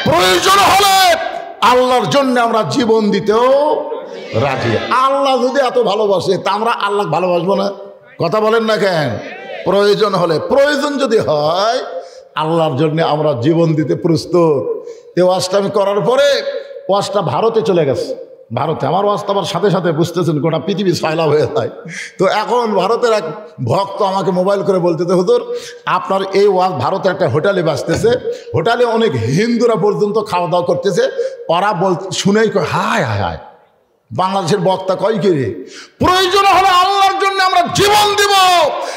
প্রয়োজন হলে আল্লাহর জন্য আমরা জীবন দিতেও রাজি। আল্লাহ যদি এত ভালোবাসে তা আমরা আল্লাহ ভালোবাসবো না? কথা বলেন না কেন? প্রয়োজন হলে, প্রয়োজন যদি হয় আল্লাহর জন্য আমরা জীবন দিতে প্রস্তুত। এই ওয়াজটা আমি করার পরে ওয়াজটা ভারতে চলে গেছে। ভারতে আমার ওয়াজটা আবার সাথে সাথে বুঝতেছেন গোটা পৃথিবী সয়লাভ হয়ে যায়। তো এখন ভারতের এক ভক্ত আমাকে মোবাইল করে বলতেছে, হুজুর আপনার এই ওয়াজ ভারতের একটা হোটেলে বাজতেছে, হোটেলে অনেক হিন্দুরা পর্যন্ত খাওয়া দাওয়া করতেছে, ওরা শুনেই কয় হায় হায় হায়, বাংলাদেশের বক্তা কয় কি রে, প্রয়োজন হলে আল্লাহর জন্য আমরা জীবন দিব,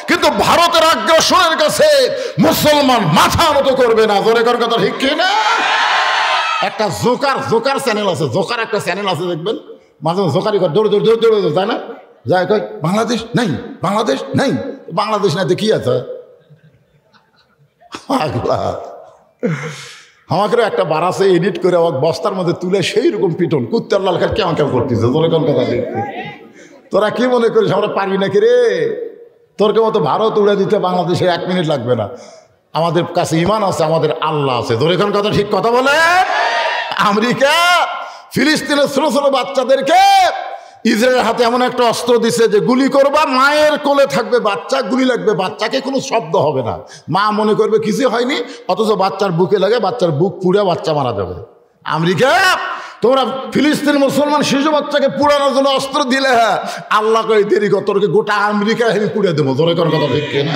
কিন্তু ভারতের আগ্রাসনের কাছে মুসলমান মাথা নত করবে না। জোরে কর কথা ঠিক কি না? একটা জোকার চ্যানেল আছে, জোকার একটা চ্যানেল আছে, দেখবেন মাঝে মাঝে জোকারি করে দৌড়ে দৌড়ে দৌড়ে দৌড়ে তাই না, যায় কয় বাংলাদেশ নাই, বাংলাদেশ নাই, বাংলাদেশ নাই তো কি আছে? আমাকে একটা বারাসে এডিট করে আমার বস্তার মধ্যে তুলে সেই রকম পিটন কুত্তার লাল খার কেমন কেমন করতেছে। তোরা কোন কথা দেখতে, তোরা কি মনে করিস আমরা পারবি নাকি রে? তোর কে মতো ভারত উড়ে দিতে বাংলাদেশে 1 মিনিট লাগবে না। আমাদের কাছে ইমান আছে, আমাদের আল্লাহ আছে। তোর এখন কথা ঠিক কথা বলে। আমেরিকা ফিলিস্তিনের ছোট ছোট বাচ্চাদেরকে ইসরায়েলের হাতে এমন একটা অস্ত্র দিছে যে গুলি করবা, মায়ের কোলে থাকবে বাচ্চা, গুলি লাগবে বাচ্চাকে, কোনো শব্দ হবে না, মা মনে করবে কিছু হয়নি, অথচ বাচ্চার বুকে লাগে, বাচ্চার বুক পুড়ে বাচ্চা মারা যাবে। আমেরিকা তোমরা ফিলিস্তিন মুসলমান শিশু বাচ্চাকে পুড়ানোর জন্য অস্ত্র দিলে, হ্যাঁ আল্লাহ করে দেরি কর, তোরকে গোটা আমেরিকা আমি পুড়ে দেবো। জোরে কর কথা ঠিক না?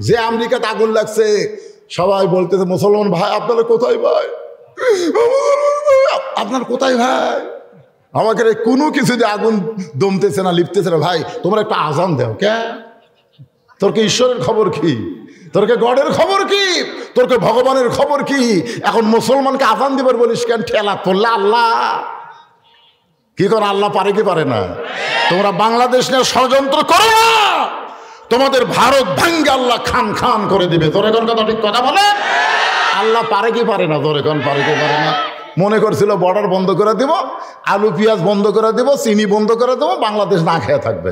যে আমেরিকাতে আগুন লাগছে সবাই বলতেছে মুসলমান ভাই আপনারা কোথায়, ভাই আপনার কোথায় ভাই, আমাকে কোনো কিছু যে আগুন দমতেছে না, লিপতেছে না, ভাই তোমরা একটা আজান দেও। কে তোরকে ঈশ্বরের খবর কি, তোরকে গডের খবর কি, তোরকে ভগবানের খবর কি? এখন মুসলমানকে আজান দিবার বলিস কেন? ঠেলা পড়লে আল্লাহ কি করে? আল্লাহ পারে কি পারে না? তোমরা বাংলাদেশ নিয়ে ষড়যন্ত্র করো না, তোমাদের ভারত ভাঙ্গে আল্লাহ খান খান করে দিবে। তোর এখন কথা ঠিক কথা বলে। আল্লাহ পারে কি পারে না? তোর এখন পারে কি পারে না? মনে করছিল বর্ডার বন্ধ করে দেব, আলু পেঁয়াজ বন্ধ করে দেব, চিনি বন্ধ করে দেবো, বাংলাদেশ না খেয়ে থাকবে।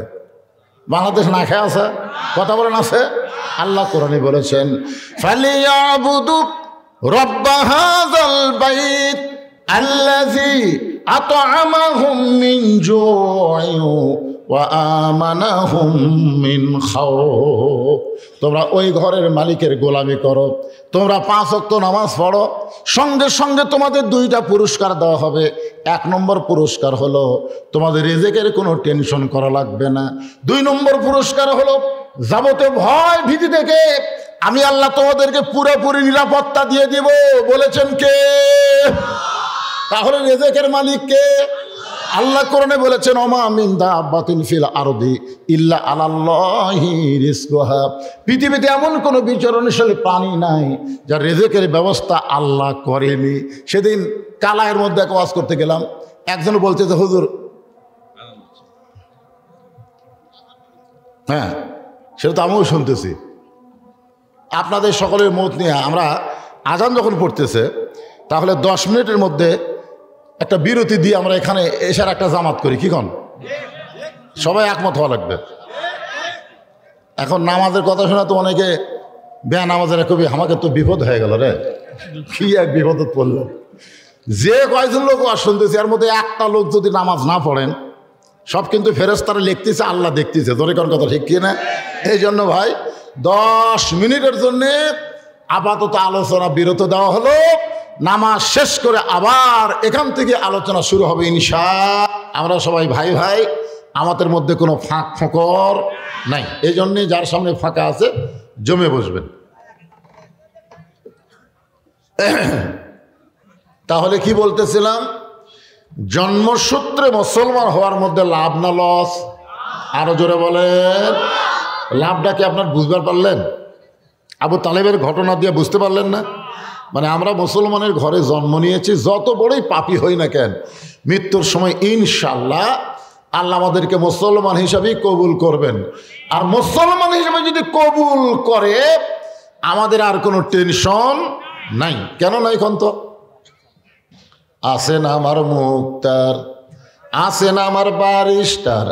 বাংলাদেশ না খেয়ে আছে? কথা বলেন আছে? আল্লাহ কোরআনে বলেছেন ফালিয়াবুদু রাব্ব হাযাল বাইত আল্লাযী আত'আমাহুম মিন জু'ইন ওয়া আমানাহুম মিন খাউফ। তোমরা ওই ঘরের মালিকের গোলামি করো, তোমরা 5 ওয়াক্ত নামাজ পড়ো, সঙ্গে সঙ্গে তোমাদের 2টা পুরস্কার দেওয়া হবে। 1 নম্বর পুরস্কার হলো তোমাদের রিজিকের কোনো টেনশন করা লাগবে না। 2 নম্বর পুরস্কার হলো যাবতীয় ভয় ভীতি থেকে আমি আল্লাহ তোমাদেরকে পুরোপুরি নিরাপত্তা দিয়ে দিব। বলেছেন কে? তাহলে রিজিকের মালিক কে? আল্লাহ কোরআনে বলেছেন ওমা মিন দাব্বাতিন ফিল আরদি ইল্লা আলাল্লাহি রিজকুহা। পৃথিবীতে এমন কোনো বিচরণশীল প্রাণী নাই যার রিজিকের ব্যবস্থা আল্লাহ করেনি। সেদিন কালায়ের মধ্যে এক ওয়াজ করতে গেলাম, একজন বলছে যে হুজুর, হ্যাঁ সেটা তো আমিও শুনতেছি, আপনাদের সকলের মত নিয়ে আমরা আজান যখন পড়তেছে তাহলে 10 মিনিটের মধ্যে একটা বিরতি দিয়ে আমরা এখানে এসার একটা জামাত করি, কি কন? সবাই একমত হওয়া লাগবে। এখন নামাজের কথা শোনা তো অনেকে বেনামাজের কবি, আমাকে তো বিপদ হয়ে গেল রে, কি এক বিপদত পড়ল। যে কয়জন লোক আর শুনতেছে এর মধ্যে একটা লোক যদি নামাজ না পড়েন, সব কিন্তু ফেরেশতারা লিখতেছে, আল্লাহ দেখতেছে। ধরে কোন কথা ঠিক কি না? এই জন্য ভাই 10 মিনিটের জন্যে আপাতত আলোচনা বিরত দেওয়া হলো। নামাজ শেষ করে আবার এখান থেকে আলোচনা শুরু হবে ইনশাআল্লাহ। আমরা সবাই ভাই ভাই, আমাদের মধ্যে কোনো ফাঁক ফোকর নাই। এই জন্যে যার সামনে ফাঁকা আছে জমে বসবেন। তাহলে কি বলতেছিলাম? জন্মসূত্রে মুসলমান হওয়ার মধ্যে লাভ না লস? আরো জোরে বলেন। লাভটা কি আপনার বুঝতে পারলেন? আবু তালেবের ঘটনা দিয়ে বুঝতে পারলেন না? মানে আমরা মুসলমানের ঘরে জন্ম নিয়েছি, যত বড়ই পাপী হই না কেন, মৃত্যুর সময় ইনশাআল্লাহ আল্লাহ আমাদেরকে মুসলমান হিসাবেই কবুল করবেন। আর মুসলমান হিসাবে যদি কবুল করে আমাদের আর কোনো টেনশন নাই। কেন নাই? কোন তো আছে না আমার মুক্তার, আছে না আমার ব্যারিস্টার,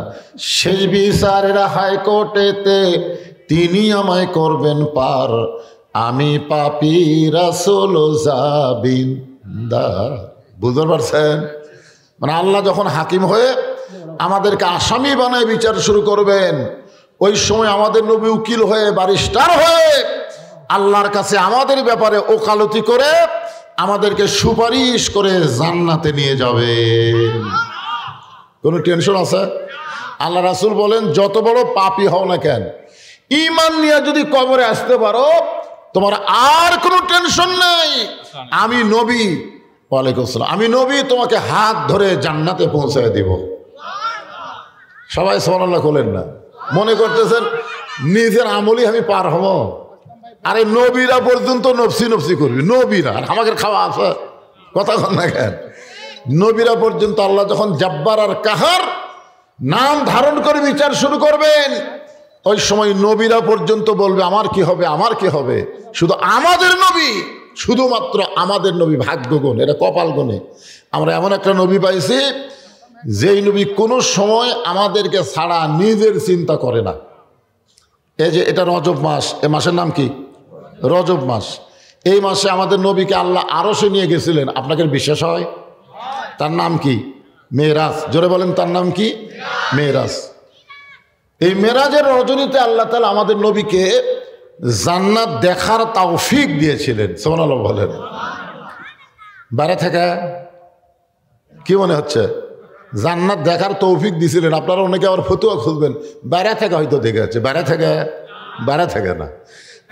শেষ বিচারের হাইকোর্টেতে তিনি আমায় করবেন পার। আমি পাপী রাসূল জাবিন্দা। বুঝতে পারছেন? মানে আল্লাহ যখন হাকিম হয়ে আমাদেরকে আসামি বানায় বিচার শুরু করবেন, ওই সময় আমাদের নবী উকিল হয়ে ব্যারিস্টার হয়ে আল্লাহর কাছে আমাদের ব্যাপারে ওকালতি করে আমাদেরকে সুপারিশ করে জান্নাতে নিয়ে যাবে। কোনো টেনশন আছে? আল্লাহ রাসূল বলেন, যত বড় পাপী হও না কেন, ঈমান নিয়ে যদি কবরে আসতে পারো, তোমার আর কোনো টেনশন নাই। আমি নবী, ওয়ালাইকুম আসসালাম, আমি নবী তোমাকে হাত ধরে জান্নাতে পৌঁছায় দিব। সবাই সুবহানাল্লাহ বলেন না। মনে করতেছেন নিজের আমলই আমি পার হব? আরে নবীরা পর্যন্ত নফসি নফসি করবি, নবীরা। আর আমাকে খাওয়া আছে? কথা কন না কেন? নবীরা পর্যন্ত আল্লাহ যখন জাব্বার আর কাহার নাম ধারণ করে বিচার শুরু করবেন, ওই সময় নবীরা পর্যন্ত বলবে আমার কি হবে, আমার কি হবে। শুধু আমাদের নবী, শুধুমাত্র আমাদের নবী ভাগ্য গুণ, এটা কপাল গুণে আমরা এমন একটা নবী পাইছি যেই নবী কোনো সময় আমাদেরকে ছাড়া নিজের চিন্তা করে না। এই যে এটা রজব মাস, এ মাসের নাম কি? রজব মাস। এই মাসে আমাদের নবীকে আল্লাহ আরশে নিয়ে গেছিলেন, আপনাকে বিশ্বাস হয়? তার নাম কি? মেরাজ। জোরে বলেন, তার নাম কি? মেরাজ। এই মেরাজের রজনীতে আল্লাহ তাআলা আমাদের নবীকে জান্নাত দেখার তৌফিক দিয়েছিলেন। সুবহানাল্লাহ বলেন। বাইরে থেকে কি মনে হচ্ছে? জান্নাত দেখার তৌফিক দিয়েছিলেন। আপনারা অনেকে আবার ফতুয়া খুঁজবেন, বাইরে থেকে হয়তো দেখেছে, বাইরে থেকে না।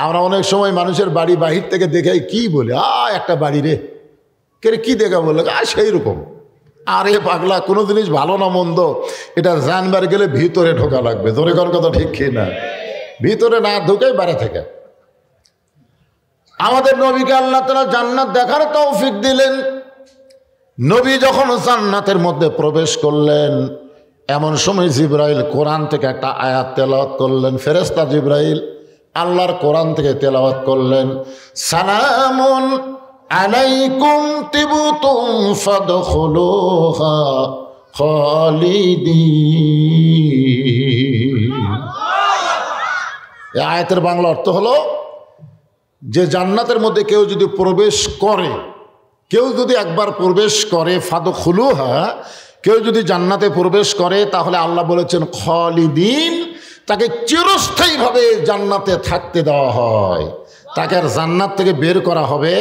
আমরা অনেক সময় মানুষের বাড়ি বাহির থেকে দেখে কি বলে, একটা বাড়ি রে, কে কি দেখা বলে, সেই রকম। আরে পাগলা, কোনো জিনিস ভালো না মন্দ এটা জানবার গেলে ভিতরে ঢোকা লাগবে। ধরে কোন কথা ঠিক কি না? ভিতরে না ঢুকে বাইরে থেকে। আমাদের নবীকে আল্লাহ তাআলা জান্নাত দেখার তৌফিক দিলেন। নবী যখন জান্নাতের মধ্যে প্রবেশ করলেন, এমন সময় জিবরাইল কোরআন থেকে একটা আয়াত তেলাওয়াত করলেন। ফেরেশতা জিবরাইল আল্লাহর কোরআন থেকে তেলাওয়াত করলেন, সালামুন আলাইকুম তিবতুম ফাদখুলুহা খালিদিন। এই আয়াতের বাংলা অর্থ হলো যে জান্নাতের মধ্যে কেউ যদি প্রবেশ করে, কেউ যদি একবার প্রবেশ করে, ফাদখুলুহা, কেউ যদি জান্নাতে প্রবেশ করে, তাহলে আল্লাহ বলেছেন খালিদিন, তাকে চিরস্থায়ীভাবে জান্নাতে থাকতে দেওয়া হয়। তাকে আর জান্নাত থেকে বের করা হবে?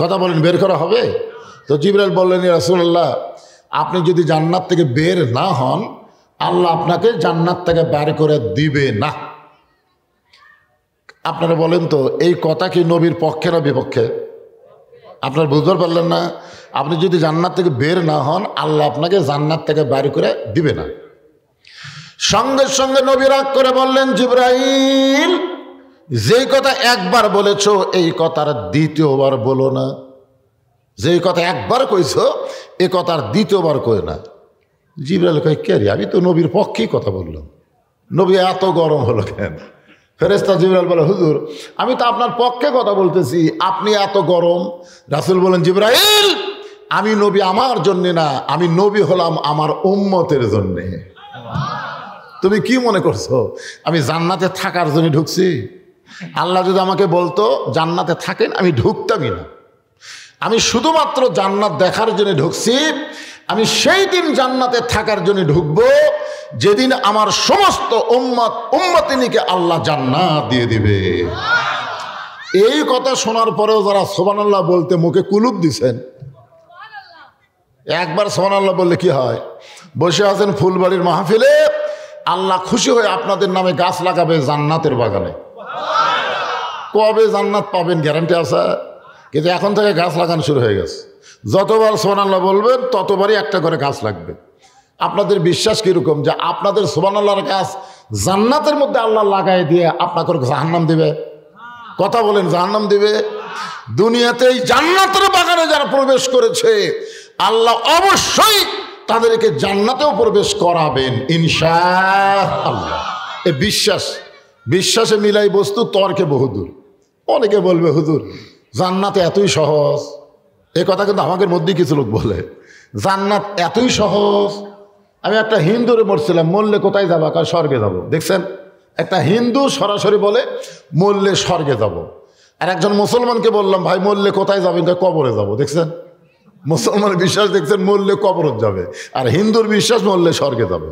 কথা বলেন, বের করা হবে? তো জিবরাইল বললেন, ইয়া রাসূলুল্লাহ, আপনি যদি জান্নাত থেকে বের না হন, আল্লাহ আপনাকে জান্নাত থেকে বের করে দিবে না। আপনারা বলেন তো, এই কথা কি নবীর পক্ষে না বিপক্ষে? আপনারা বুঝতে পারলেন না? আপনি যদি জান্নাত থেকে বের না হন, আল্লাহ আপনাকে জান্নাত থেকে বের করে দিবে না। সঙ্গে সঙ্গে নবী রাগ করে বললেন, জিবরাইল, যেই কথা একবার বলেছো এই কথার দ্বিতীয়বার বলো না। যেই কথা একবার কইছো এই কথার দ্বিতীয়বার কই না। জিবরাইল কয়, কে রে, আমি তো নবীর পক্ষেই কথা বললাম, নবী এত গরম হলো কেন? ফেরেশতা জিবরাইল বলে, হুজুর আমি তো আপনার পক্ষে কথা বলতেছি, আপনি এত গরম। রাসূল বলেন, জিবরাইল, আমি নবী আমার জন্যে না, আমি নবী হলাম আমার উম্মতের জন্যে। তুমি কি মনে করছো আমি জান্নাতে থাকার জন্য ঢুকছি? আল্লাহ যদি আমাকে বলতো জান্নাতে থাকেন, আমি ঢুকতামই না। আমি শুধুমাত্র জান্নাত দেখার জন্য ঢুকছি। আমি সেই দিন জান্নাতে থাকার জন্য ঢুকবো যেদিন আমার সমস্ত উম্মতিনীকে আল্লাহ জান্নাত দিয়ে দিবে। এই কথা শোনার পরেও যারা সুবহানাল্লাহ বলতে মুখে কুলুপ দিছেন, একবার সুবহানাল্লাহ বললে কি হয়? বসে আছেন ফুলবাড়ির মাহফিলে, আল্লাহ খুশি হয়ে আপনাদের নামে গাছ লাগাবে জান্নাতের বাগানে। কবে জান্নাত পাবেন গ্যারান্টি আছে? কিন্তু এখন থেকে গাছ লাগানো শুরু হয়ে গেছে। যতবার সুবহানাল্লাহ বলবেন ততবারই একটা করে গাছ লাগবে। আপনাদের বিশ্বাস কিরকম যে আপনাদের সুবহানাল্লাহর গাছ জান্নাতের মধ্যে আল্লাহ লাগাই দিয়ে আপনাকে জাহান্নাম দিবে? কথা বলেন, জাহান্নাম দিবে? দুনিয়াতে এই জান্নাতের বাগানে যারা প্রবেশ করেছে, আল্লাহ অবশ্যই তাদেরকে জান্নাতেও প্রবেশ করাবেন ইনশাআল্লাহ। এ বিশ্বাসে মিলাই বস্তু, তর্কে বহুদূর। অনেকে বলবে, হুজুর জান্নাতে এতই সহজ। এ কথা কিন্তু আমাদের মধ্যেই কিছু লোক বলে, জান্নাত এতই সহজ। আমি একটা হিন্দুরে মরছিলাম, মরলে কোথায় যাবা? কার স্বর্গে যাব। দেখছেন, একটা হিন্দু সরাসরি বলে মরলে স্বর্গে যাব। আর একজন মুসলমানকে বললাম, ভাই মরলে কোথায় যাবেন? কবরে যাব। দেখছেন, মুসলমানের বিশ্বাস দেখছেন মরলে কবরত যাবে, আর হিন্দুর বিশ্বাস মরলে স্বর্গে যাবে।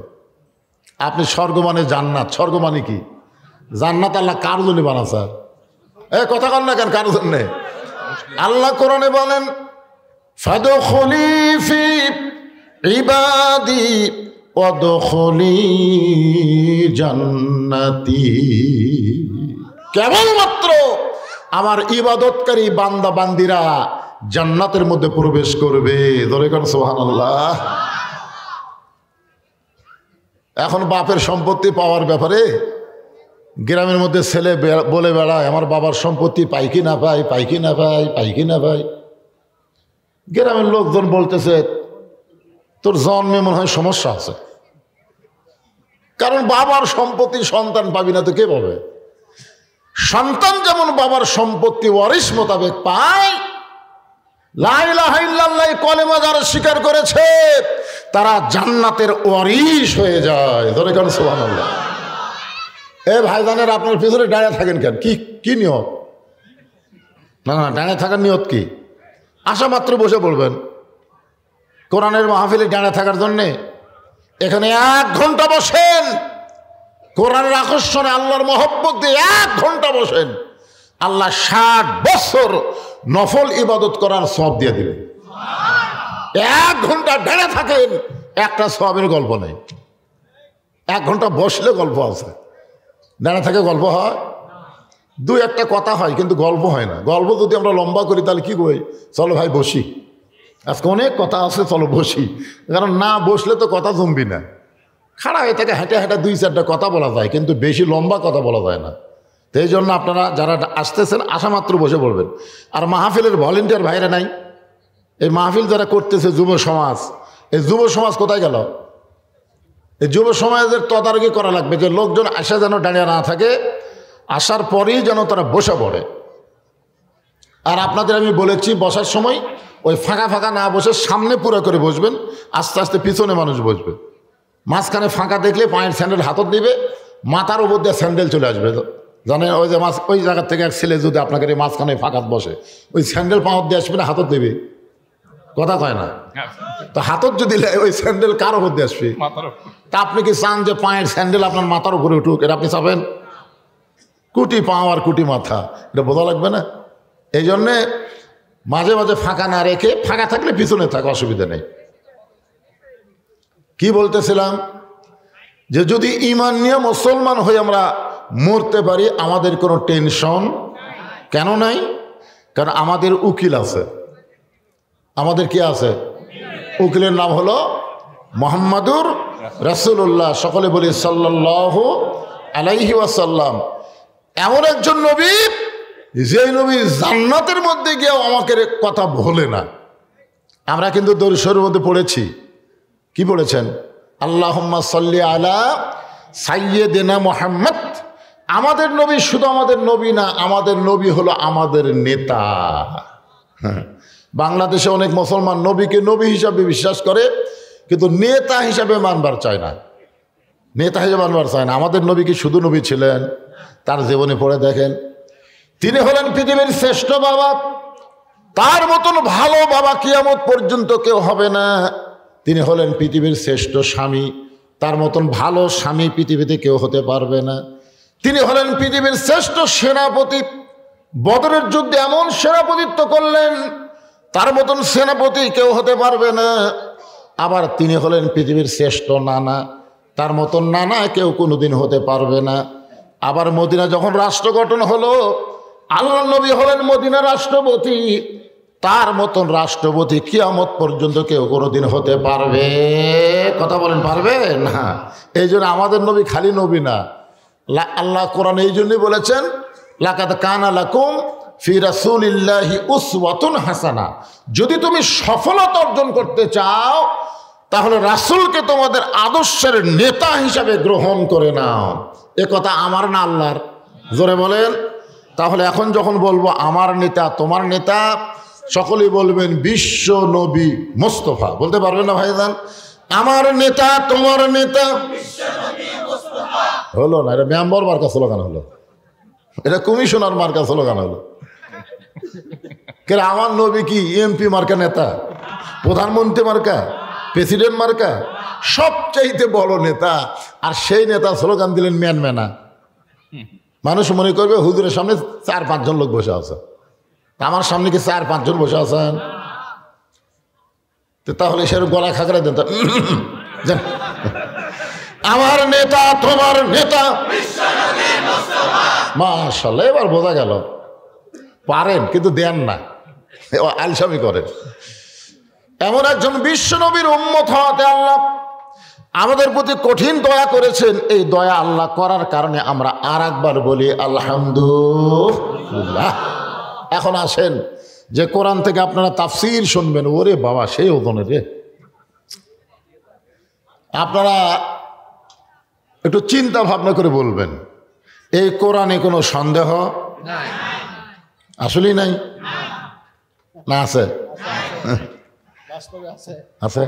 আপনি স্বর্গ মানে জান্নাত, স্বর্গ মানে কি? জান্নাত আল্লাহ কার জন্য বানাছে? কথা কন না কেন, কার জন্যে? আল্লাহ কোরআনে বলেন, ফাদখুলি ফি ইবাদি ওয়াদখুলি জান্নাতি। কেবলমাত্র আমার ইবাদতকারী বান্দা বান্দিরা জান্নাতের মধ্যে প্রবেশ করবে। ধরে কোন সুবহানাল্লাহ। এখন বাপের সম্পত্তি পাওয়ার ব্যাপারে গ্রামের মধ্যে ছেলে বলে বেড়ায়, আমার বাবার সম্পত্তি পাই কি না পাই, পাই কি না পাই, পাই কি না পাই। গ্রামের লোকজন বলতেছে, তোর জন্মে মনে হয় সমস্যা আছে, কারণ বাবার সম্পত্তি সন্তান পাবি না তো কে পাবে? সন্তান যেমন বাবার সম্পত্তি ওয়ারিশ মোতাবেক পায়, লা ইলাহা ইল্লাল্লাহ কলেমা যারা স্বীকার করেছে তারা জান্নাতের ওয়ারিশ হয়ে যায়। ধরে কেন সুবহানাল্লাহ। ভাইজানের আপনার পিছনে দাঁড়িয়ে থাকেন কেন? কি নিয়ত? না দাঁড়িয়ে থাকার নিয়ত কি? আসা মাত্র বসে পড়বেন। কোরআনের মাহফিলে দাঁড়িয়ে থাকার জন্যে এখানে 1 ঘন্টা বসেন, কোরআনের আকর্ষণে আল্লাহর মহব্বত দিয়ে 1 ঘন্টা বসেন, আল্লাহ 60 বছর নফল ইবাদত করার সওয়াব দিয়ে দিবে। 1 ঘন্টা দাঁড়িয়ে থাকেন, একটা সওয়াবের গল্প নেই। 1 ঘন্টা বসলে গল্প আছে, দাঁড়িয়ে থাকে গল্প হয়? 2-1টা কথা হয়, কিন্তু গল্প হয় না। গল্প যদি আমরা লম্বা করি তাহলে কি করি? চলো ভাই বসি, আজকে অনেক কথা আছে, চলো বসি। কারণ না বসলে তো কথা জমবি না। খাড়া হয়ে থাকে, হেঁটে হেঁটে 2-4টা কথা বলা যায়, কিন্তু বেশি লম্বা কথা বলা যায় না। তো এই জন্য আপনারা যারা আসতেছেন আসা মাত্র বসে পড়বেন। আর মাহফিলের ভলেন্টিয়ার ভাইরা নাই, এই মাহফিল যারা করতেছে যুব সমাজ, এই যুব সমাজ কোথায় গেল? এই যুব সমাজের তদারকি করা লাগবে যে লোকজন আসা যেন দাঁড়িয়ে না থাকে, আসার পরেই যেন তারা বসে পড়ে। আর আপনাদের আমি বলেছি বসার সময় ওই ফাঁকা ফাঁকা না বসে সামনে পুরো করে বসবেন, আস্তে আস্তে পিছনে মানুষ বসবে। মাঝখানে ফাঁকা দেখলে পায়ের স্যান্ডেল হাতত দিবে, মাথার উপর দিয়ে স্যান্ডেল চলে আসবে। জানেন ওই যে ওই জায়গার থেকে এক ছেলে যদি আপনাকে মাঝখানে ফাঁকাত বসে, ওই স্যান্ডেল পাওয়ার দিয়ে আসবে না, হাতত দেবে, কথা কয় না তো। হাতত যদি ওই স্যান্ডেল কার উপর দিয়ে আসবে? তা আপনি কি চান যে পায়ের স্যান্ডেল আপনার মাথার উপরে উঠুক? এটা আপনি চাবেন? কুটি পাও আর কুটি মাথা, এটা বোঝা লাগবে না? এই জন্যে মাঝে মাঝে ফাঁকা না রেখে, ফাঁকা থাকলে পিছনে থাকা অসুবিধা নেই। কি বলতেছিলাম? যে যদি ঈমান নিয়ে মুসলমান হয়ে আমরা মরতে পারি, আমাদের কোনো টেনশন কেন নাই? কারণ আমাদের উকিল আছে। আমাদের কি আছে? উকিলের নাম হলো মুহাম্মাদুর রাসূলুল্লাহ। সকলে বলি সাল্লাল্লাহু আলাইহি ওয়াসাল্লাম। এমন একজন নবী, যে নবী জান্নাতের মধ্যে গিয়েও আমাকে কথা ভোলে না। আমরা কিন্তু দরুদ শরীফের মধ্যে পড়েছি, কি পড়েছেন? আল্লাহুম্মা সাল্লি আলা সাইয়্যিদিনা মুহাম্মদ। আমাদের নবী শুধু আমাদের নবী না, আমাদের নবী হলো আমাদের নেতা। বাংলাদেশে অনেক মুসলমান নবীকে নবী হিসাবে বিশ্বাস করে, কিন্তু নেতা হিসাবে মানবার চায় না। নেতা হিসাবে মানবার চায় না। আমাদের নবী কি শুধু নবী ছিলেন? তার জীবনে পড়ে দেখেন, তিনি হলেন পৃথিবীর শ্রেষ্ঠ বাবা। তার মতন ভালো বাবা কিয়ামত পর্যন্ত কেউ হবে না। তিনি হলেন পৃথিবীর শ্রেষ্ঠ স্বামী। তার মতন ভালো স্বামী পৃথিবীতে কেউ হতে পারবে না। তিনি হলেন পৃথিবীর শ্রেষ্ঠ সেনাপতি। বদরের যুদ্ধে এমন সেনাপতিত্ব করলেন, তার মতন সেনাপতি কেউ হতে পারবে না। আবার তিনি হলেন পৃথিবীর শ্রেষ্ঠ নানা। তার মতন নানা কেউ কোনোদিন হতে পারবে না। আবার মদিনা যখন রাষ্ট্র গঠন হলো, আল্লাহ নবী হলেন মদিনা রাষ্ট্রপতি। তার মতন রাষ্ট্রপতি কিয়ামত পর্যন্ত কেউ কোনোদিন হতে পারবে? কথা বলেন, পারবে না। এই জন্য আমাদের নবী খালি নবী না। আল্লাহ কোরআন এই জন্যই বলেছেন, লাকাদ কানা লাকুম ফি রাসূলিল্লাহি উসওয়াতুন হাসানা। যদি তুমি সফলতা অর্জন করতে চাও, তাহলে রাসূলকে তোমাদের আদর্শের নেতা হিসাবে গ্রহণ করে নাও। এ কথা আমার না আল্লাহর? জোরে বলেন। তাহলে এখন যখন বলবো আমার নেতা, তোমার নেতা, সকলেই বলবেন বিশ্ব নবী মুস্তাফা। বলতে পারবেন না ভাইজান? আমার নেতা, তোমার নেতা হলো না। এটা মেম্বার মার্কা স্লোগান হলো, এটা কমিশনার মার্কা স্লোগান হলো। কেন আমার নবী কি এমপি মার্কা নেতা, প্রধানমন্ত্রী মার্কা, প্রেসিডেন্ট মার্কা? সবচাইতে বড় নেতা। আর সেই নেতা স্লোগান দিলেন ম্যান ম্যানা। মানুষ মনে করবে হুজুরের সামনে 4-5 জন লোক বসে আছে, আমার সামনে কি 4-5 জন বসে আছেন? তাহলে সেরকম গলা খাগড়া দেন আমার নেতা তোমার নেতা। মাশাআল্লাহ, এবার বোঝা গেল পারেন কিন্তু দেন না, আলসামি করেন। এমন একজন বিশ্ব নবীর উম্মত হওয়াতে আল্লাহ আমাদের প্রতি কঠিন দয়া করেছেন। এই দয়া আল্লাহ করার কারণে আমরা আর একবার বলি আলহামদুলিল্লাহ। এখন আসেন যে কোরআন থেকে আপনারা তাফসীর শুনবেন, ওরে বাবা সেই ওজনের রে। আপনারা একটু চিন্তা ভাবনা করে বলবেন, এই কোরআনে কোনো সন্দেহ আসলেই নাই না? আছে, আছে,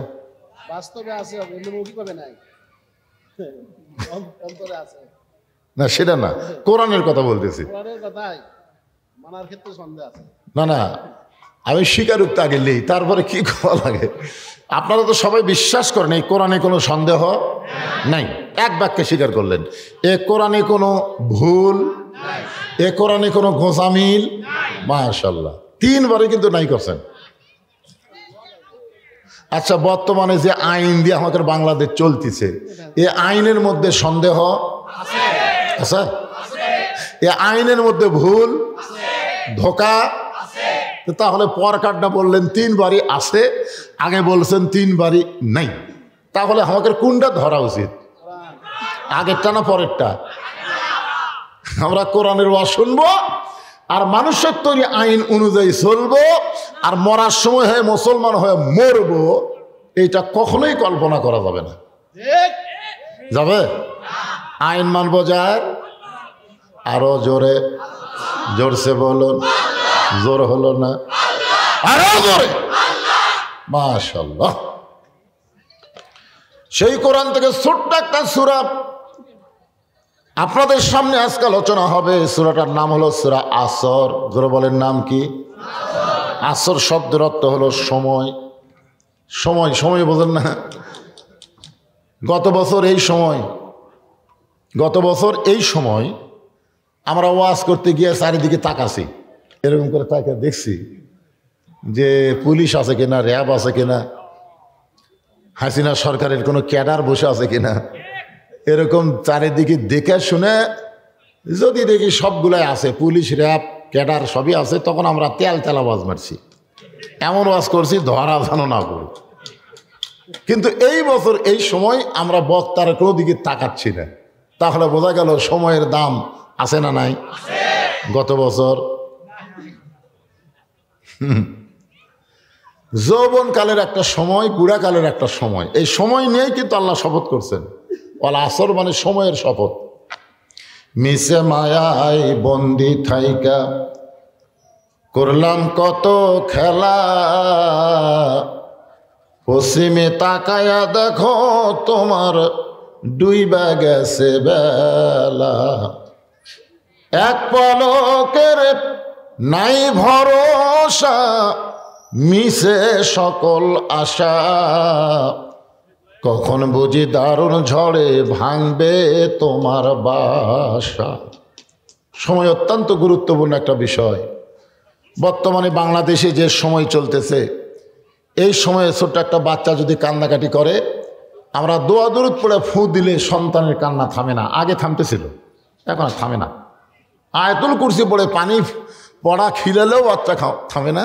না সেটা না, কোরআনের কথা বলতেছি। না না, আমি স্বীকারোক্তি আগে নেই, তারপরে কি করা লাগে। আপনারা তো সবাই বিশ্বাস করেন এই কোরআনে কোনো সন্দেহ নাই, এক বাক্যে স্বীকার করলেন। এ কোরআনে কোনো ভুল, এ কোরআনে কোনো গোঁজামিল, মাশাআল্লাহ 3 বারে কিন্তু নাই করছেন। আচ্ছা, বর্তমানে যে আইন দিয়ে আমাদের বাংলাদেশ চলতেছে, এ আইনের মধ্যে সন্দেহ আছে? এ আইনের মধ্যে ভুল, ধোঁকা? তাহলে পর কাটটা বললেন 3 বারই আছে, আগে বলছেন 3 বারই নাই। তাহলে আমাদের কোনটা ধরা উচিত, আগেরটা না পরেরটা? আমরা কোরআনের ওয়াজ শুনবো আর মানুষের তৈরি আইন অনুযায়ী চলবো, আর মরার সময় হয়ে মুসলমান হয়ে মরবো, এইটা কখনোই কল্পনা করা যাবে না। যাবে? আইন মানবো যার, আরো জোরে, জোরসে বলুন, জোর হলো না, আরো জোরে, মাশাআল্লাহ। সেই কোরআন থেকে ছোট্ট একটা সূরা আপনাদের সামনে আজকে আলোচনা হবে। সূরাটার নাম হলো সূরা আসর। জোরে বলেন, নাম কি? আসর শব্দের অর্থ হলো সময়। সময়, সময় বোঝেন না? গত বছর এই সময় আমরা ওয়াজ করতে গিয়ে চারিদিকে তাকাছি, এরকম করে তাকে দেখছি যে পুলিশ আছে কিনা, র্যাব আছে কিনা, হাসিনা সরকারের কোনো ক্যাডার বসে আছে কিনা, এরকম চারিদিকে দেখে শুনে যদি দেখি সবগুলাই আছে, পুলিশ, র্যাব, ক্যাডার সবই আছে, তখন আমরা তেলা ওয়াজ মারছি, এমন ওয়াজ করছি ধরা যেন না করি। কিন্তু এই বছর এই সময় আমরা বক্তার কোনো দিকে তাকাচ্ছি না। তাহলে বোঝা গেল সময়ের দাম আছে না নাই? গত বছর যৌবনকালের একটা সময়, বুড়াকালের একটা সময়, এই সময় নিয়েই কিন্তু আল্লাহ শপথ করছেন। ওয়াল আসর মানে সময়ের শপথ। মিশে মায়ায় বন্দি থাইকা করলাম কত খেলা, পশ্চিমে তাকায়া দেখো তোমার ডুইবা গেছে বেলা, এক পলকের নাই ভরসা, মিশে সকল আশা, কখন বুঝি দারুণ ঝড়ে ভাঙবে তোমার বাসা। সময় অত্যন্ত গুরুত্বপূর্ণ একটা বিষয়। বর্তমানে বাংলাদেশে যে সময় চলতেছে, এই সময়ে ছোট্ট একটা বাচ্চা যদি কান্নাকাটি করে, আমরা দোয়া দরুদ পড়ে ফু দিলে সন্তানের কান্না থামে না। আগে থামতেছিল, এখন আর থামে না। আয়াতুল কুরসি পড়ে পানি পড়া খিলালেও বাচ্চা থামে না,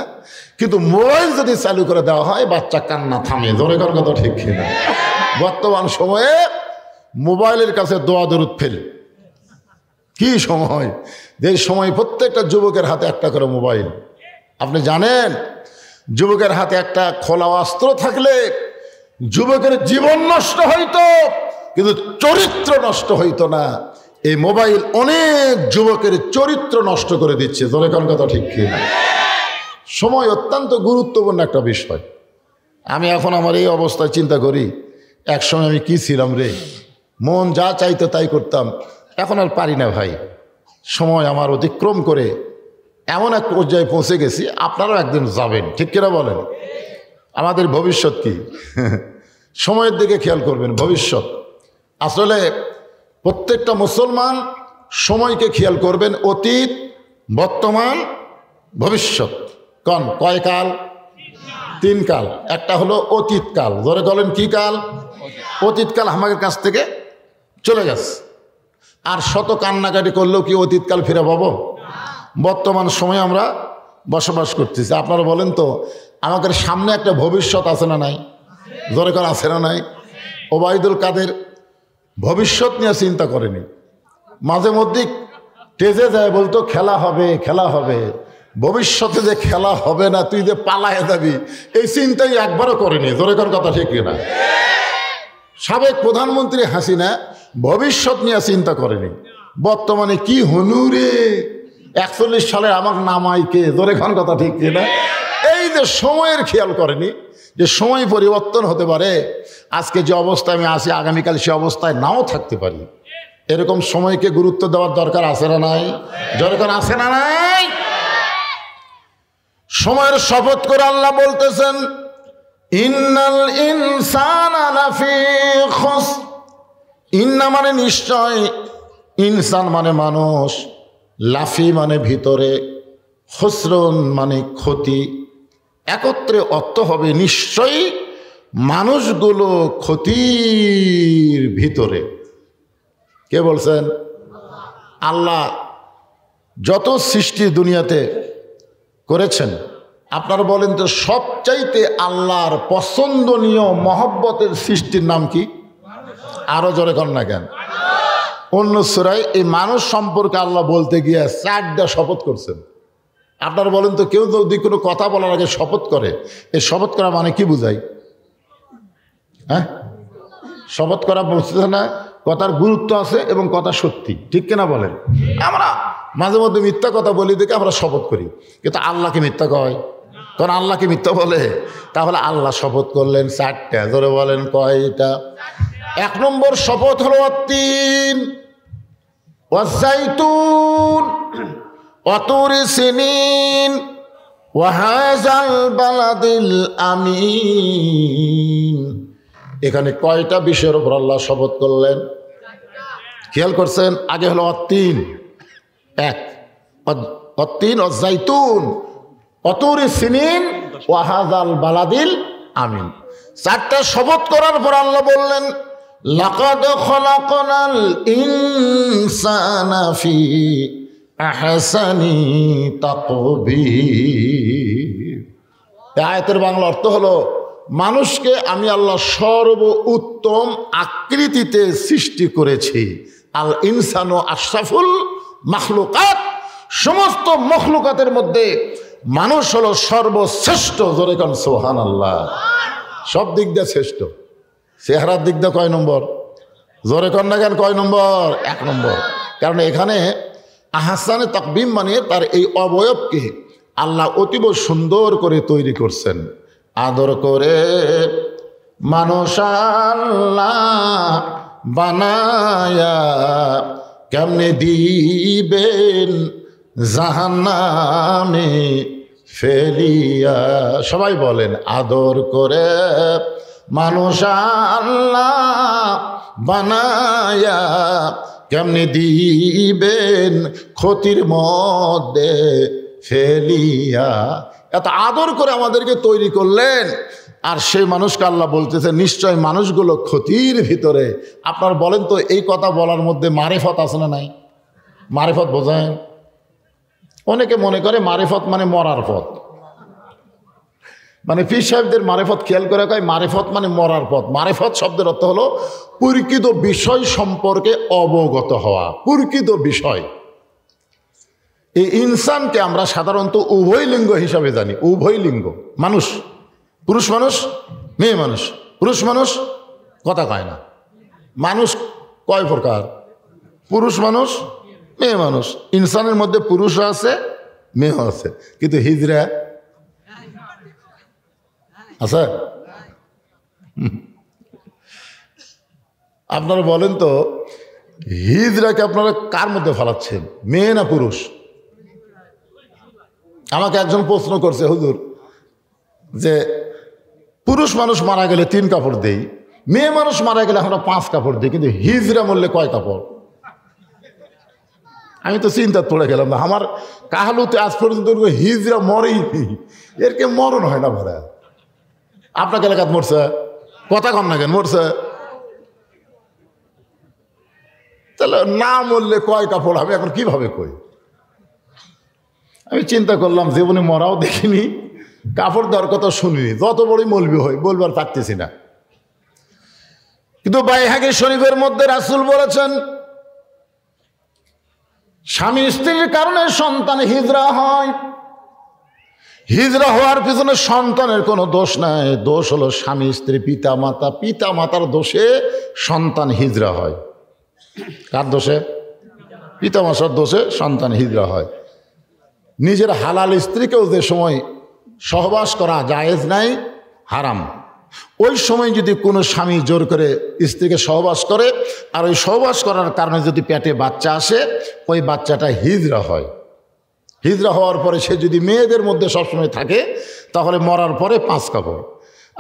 কিন্তু মোবাইল যদি চালু করে দেওয়া হয় বাচ্চা কান্না থামে। জোরে করার কথা ঠিক কিনা? বর্তমান সময়ে মোবাইলের কাছে দোয়া দরুদ ফেল। কি সময়, যে সময় প্রত্যেকটা যুবকের হাতে একটা করে মোবাইল। আপনি জানেন, যুবকের হাতে একটা খোলা অস্ত্র থাকলে যুবকের জীবন নষ্ট হইতো, কিন্তু চরিত্র নষ্ট হইতো না। এই মোবাইল অনেক যুবকের চরিত্র নষ্ট করে দিচ্ছে। জোরে কোন কথা ঠিক কিনা? সময় অত্যন্ত গুরুত্বপূর্ণ একটা বিষয়। আমি এখন আমার এই অবস্থায় চিন্তা করি, একসময় আমি কি ছিলাম রে, মন যা চাইতো তাই করতাম। এখন আর পারি না ভাই, সময় আমার অতিক্রম করে এমন এক পর্যায়ে পৌঁছে গেছি, আপনারাও একদিন যাবেন, ঠিক কিনা বলেন? আমাদের ভবিষ্যৎ কি? সময়ের দিকে খেয়াল করবেন। ভবিষ্যৎ আসলে প্রত্যেকটা মুসলমান সময়কে খেয়াল করবেন, অতীত, বর্তমান, ভবিষ্যৎ। কয় কাল? 3 কাল। একটা হলো অতীতকাল, ধরে বলেন কি কাল? অতীতকাল আমাদের কাছ থেকে চলে গেছে, আর শত কান্নাকাটি করলেও কি অতীতকাল ফিরে পাবো? বর্তমান সময়ে আমরা বসবাস করতেছি। আপনারা বলেন তো, আমাদের সামনে একটা ভবিষ্যৎ আছে না নাই? ধরে কর আছে না নাই? ওবায়দুল কাদের ভবিষ্যৎ নিয়ে চিন্তা করেনি, মাঝে মধ্যে টেজে যায় বলতো খেলা হবে, খেলা হবে। ভবিষ্যতে যে খেলা হবে না, তুই যে পালায় যাবি, এই চিন্তাই একবারও করেনি। ধরে কর কথা ঠিক কিনা? সাবেক প্রধানমন্ত্রী হাসিনা ভবিষ্যৎ নিয়ে চিন্তা করেনি, বর্তমানে কি হনুরে 41 সালে আমার নামাইকে। ধরে খান কথা ঠিক কিনা? এই যে সময়ের খেয়াল করেনি, যে সময় পরিবর্তন হতে পারে, আজকে যে অবস্থায় আমি আছি আগামীকাল সে অবস্থায় নাও থাকতে পারি। এরকম সময়কে গুরুত্ব দেওয়ার দরকার আছে না নাই? দরকার আছে না নাই? সময়ের শপথ করে আল্লাহ বলতেছেন, ইন্নাল ইনসানা লাফি খুসর। ইন্না মানে নিশ্চয়, ইনসান মানে মানুষ, লাফি মানে ভিতরে, খুসরুন মানে ক্ষতি। একত্রে অর্থ হবে নিশ্চয়ই মানুষগুলো ক্ষতির ভিতরে। কে বলছেন? আল্লাহ যত সৃষ্টি দুনিয়াতে করেছেন, আপনারা বলেন তো সবচাইতে আল্লাহর পছন্দনীয় মহব্বতের সৃষ্টির নাম কি? আরো জোরে কর না কেন? অন্য সূরায় এই মানুষ সম্পর্কে আল্লাহ বলতে গিয়ে 4টা শপথ করছেন। আপনারা বলেন তো, কেউ যদি কোনো কথা বলার আগে শপথ করে, এই শপথ করা মানে কি বুঝায়? হ্যাঁ, শপথ করা বুঝতে না, কথার গুরুত্ব আছে এবং কথা সত্যি, ঠিক কিনা বলেন? আমরা মাঝে মধ্যে মিথ্যা কথা বলি দেখে আমরা শপথ করি, কিন্তু আল্লাহকে মিথ্যা কয়? কারণ আল্লাহকে মিথ্যা বলে? তাহলে আল্লাহ শপথ করলেন 4টা। ধরে বলেন কয়টা? 1 নম্বর শপথ হলো তিন, ওয়াজাইতুন ওয়াতুরি সিনিন ওয়াহাজাল বালাদিল আমিন। এখানে কয়টা বিষয়ের উপর আল্লাহ শপথ করলেন? খেয়াল করছেন? আগে হলো অত্তিন, 1, অত্তিন ওয়াজাইতুন ওয়াতুরি সিনিন ওয়াহাজাল বালাদিল আমিন। 4টা শপথ করার পর আল্লাহ বললেন, লাকাদ খলাকনাল ইনসানা ফি আহসানি তাকবীর। এই আয়াতের বাংলা অর্থ হলো, মানুষকে আমি আল্লাহ সর্ব উত্তম আকৃতিতে সৃষ্টি করেছি। আল ইনসানু আশরাফুল মাখলুকাত, সমস্ত মখলুকাতের মধ্যে মানুষ হলো সর্বশ্রেষ্ঠ। জোরে কান সুবহানাল্লাহ। সব দিক দিয়ে শ্রেষ্ঠ। চেহারার দিক দিয়ে কয় নম্বর? জোরে কর না কেন? কয় নম্বর? 1 নম্বর। কারণ এখানে আহসানে তাকবীম মানে তার এই অবয়বকে আল্লাহ অতীব সুন্দর করে তৈরি করছেন, আদর করে মানুষ আল্লাহ বানায়া কেমনে দিবেন জাহান্নামে ফেলিয়া। সবাই বলেন, আদর করে মানুষ আল্লাহ বানায়া কেমনে দিবেন ক্ষতির মধ্যে ফেলিয়া। এত আদর করে আমাদেরকে তৈরি করলেন, আর সেই মানুষকে আল্লাহ বলতেছে নিশ্চয় মানুষগুলো ক্ষতির ভিতরে। আপনার বলেন তো, এই কথা বলার মধ্যে মারিফত আছে না নাই? মারিফত বোঝেন? অনেকে মনে করে মারিফত মানে মরার পথ, মানে পীর সাহেবদের মারিফত খেয়াল করে কয় মারিফত মানে মরার পথ। মারিফত শব্দের অর্থ হলো পরিচিত বিষয় সম্পর্কে অবগত হওয়া, পরিচিত বিষয়। এই ইনসানকে আমরা সাধারণত উভয় লিঙ্গ হিসাবে জানি। উভয় লিঙ্গ মানুষ, পুরুষ মানুষ, মেয়ে মানুষ। পুরুষ মানুষ কথা কয় না। মানুষ কয় প্রকার? পুরুষ মানুষ, মেয়ে মানুষ। ইনসানের মধ্যে পুরুষও আছে, মেয়েও আছে, কিন্তু হিজড়া আছে। আপনারা বলেন তো, হিজড়াকে আপনারা কার মধ্যে ফালাচ্ছেন, মেয়ে না পুরুষ? আমাকে একজন প্রশ্ন করছে, হুজুর যে পুরুষ মানুষ মারা গেলে 3 কাপড় দেই, মেয়ে মানুষ মারা গেলে আমরা 5 কাপড় দিই, কিন্তু হিজড়া মরলে কয় কাপড়? আমি তো চিন্তা পড়ে গেলাম, না আমার কাহালুতে আজ পর্যন্ত হিজড়া মরেই নেই, এর কে মরণ হয় না ভাড়া। আপনাকে এলাকাত মরছে, কথা কন না কেন মরছে? তাহলে না মরলে কয় কাপড় হবে, এখন কিভাবে কই? আমি চিন্তা করলাম, জীবনে মরাও দেখিনি, কাপড় দেওয়ার কথা শুনিনি, যত বড়ই মৌলবি হই বলবার পারতেছি না। কিন্তু বাইহাকী শরীফের মধ্যে রাসূল বলেছেন, স্বামী স্ত্রীর কারণে সন্তান হিজড়া হয়। হিজড়া হওয়ার পিছনে সন্তানের কোনো দোষ নাই, দোষ হলো স্বামী স্ত্রী, পিতা মাতা, পিতা মাতার দোষে সন্তান হিজড়া হয়। কার দোষে? পিতা মাতার দোষে সন্তান হিজড়া হয়। নিজের হালাল স্ত্রীকেও যে সময় সহবাস করা জায়েজ নাই, হারাম, ওই সময় যদি কোনো স্বামী জোর করে স্ত্রীকে সহবাস করে, আর ওই সহবাস করার কারণে যদি পেটে বাচ্চা আসে, ওই বাচ্চাটা হিজড়া হয়। হিজড়া হওয়ার পরে সে যদি মেয়েদের মধ্যে সবসময় থাকে, তাহলে মরার পরে 5 কাপড়।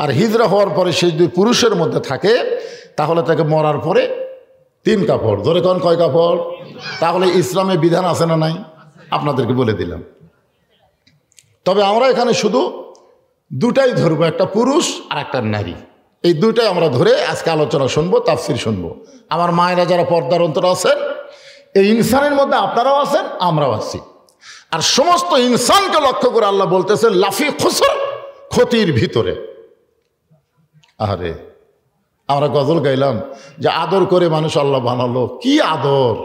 আর হিজড়া হওয়ার পরে সে যদি পুরুষের মধ্যে থাকে, তাহলে তাকে মরার পরে 3 কাপড়। ধরে কোন কয় কাপড়? তাহলে ইসলামে বিধান আছে না নাই? আপনাদেরকে বলে দিলাম। তবে আমরা এখানে শুধু দুটাই ধরবো, একটা পুরুষ আর একটা নারী, এই দুটাই আমরা ধরে আজকে আলোচনা শুনবো, তাফসির শুনবো। আমার মায়েরা যারা পর্দার অন্তর আছেন, এই ইনসানের মধ্যে আপনারাও আছেন, আমরাও আছি। আর সমস্ত ইনসানকে লক্ষ্য করে আল্লাহ বলতেছেন লাফি খুসর, ক্ষতির ভিতরে। আরে আমরা গজল গাইলাম যে আদর করে মানুষ আল্লাহ বানালো, কি আদর!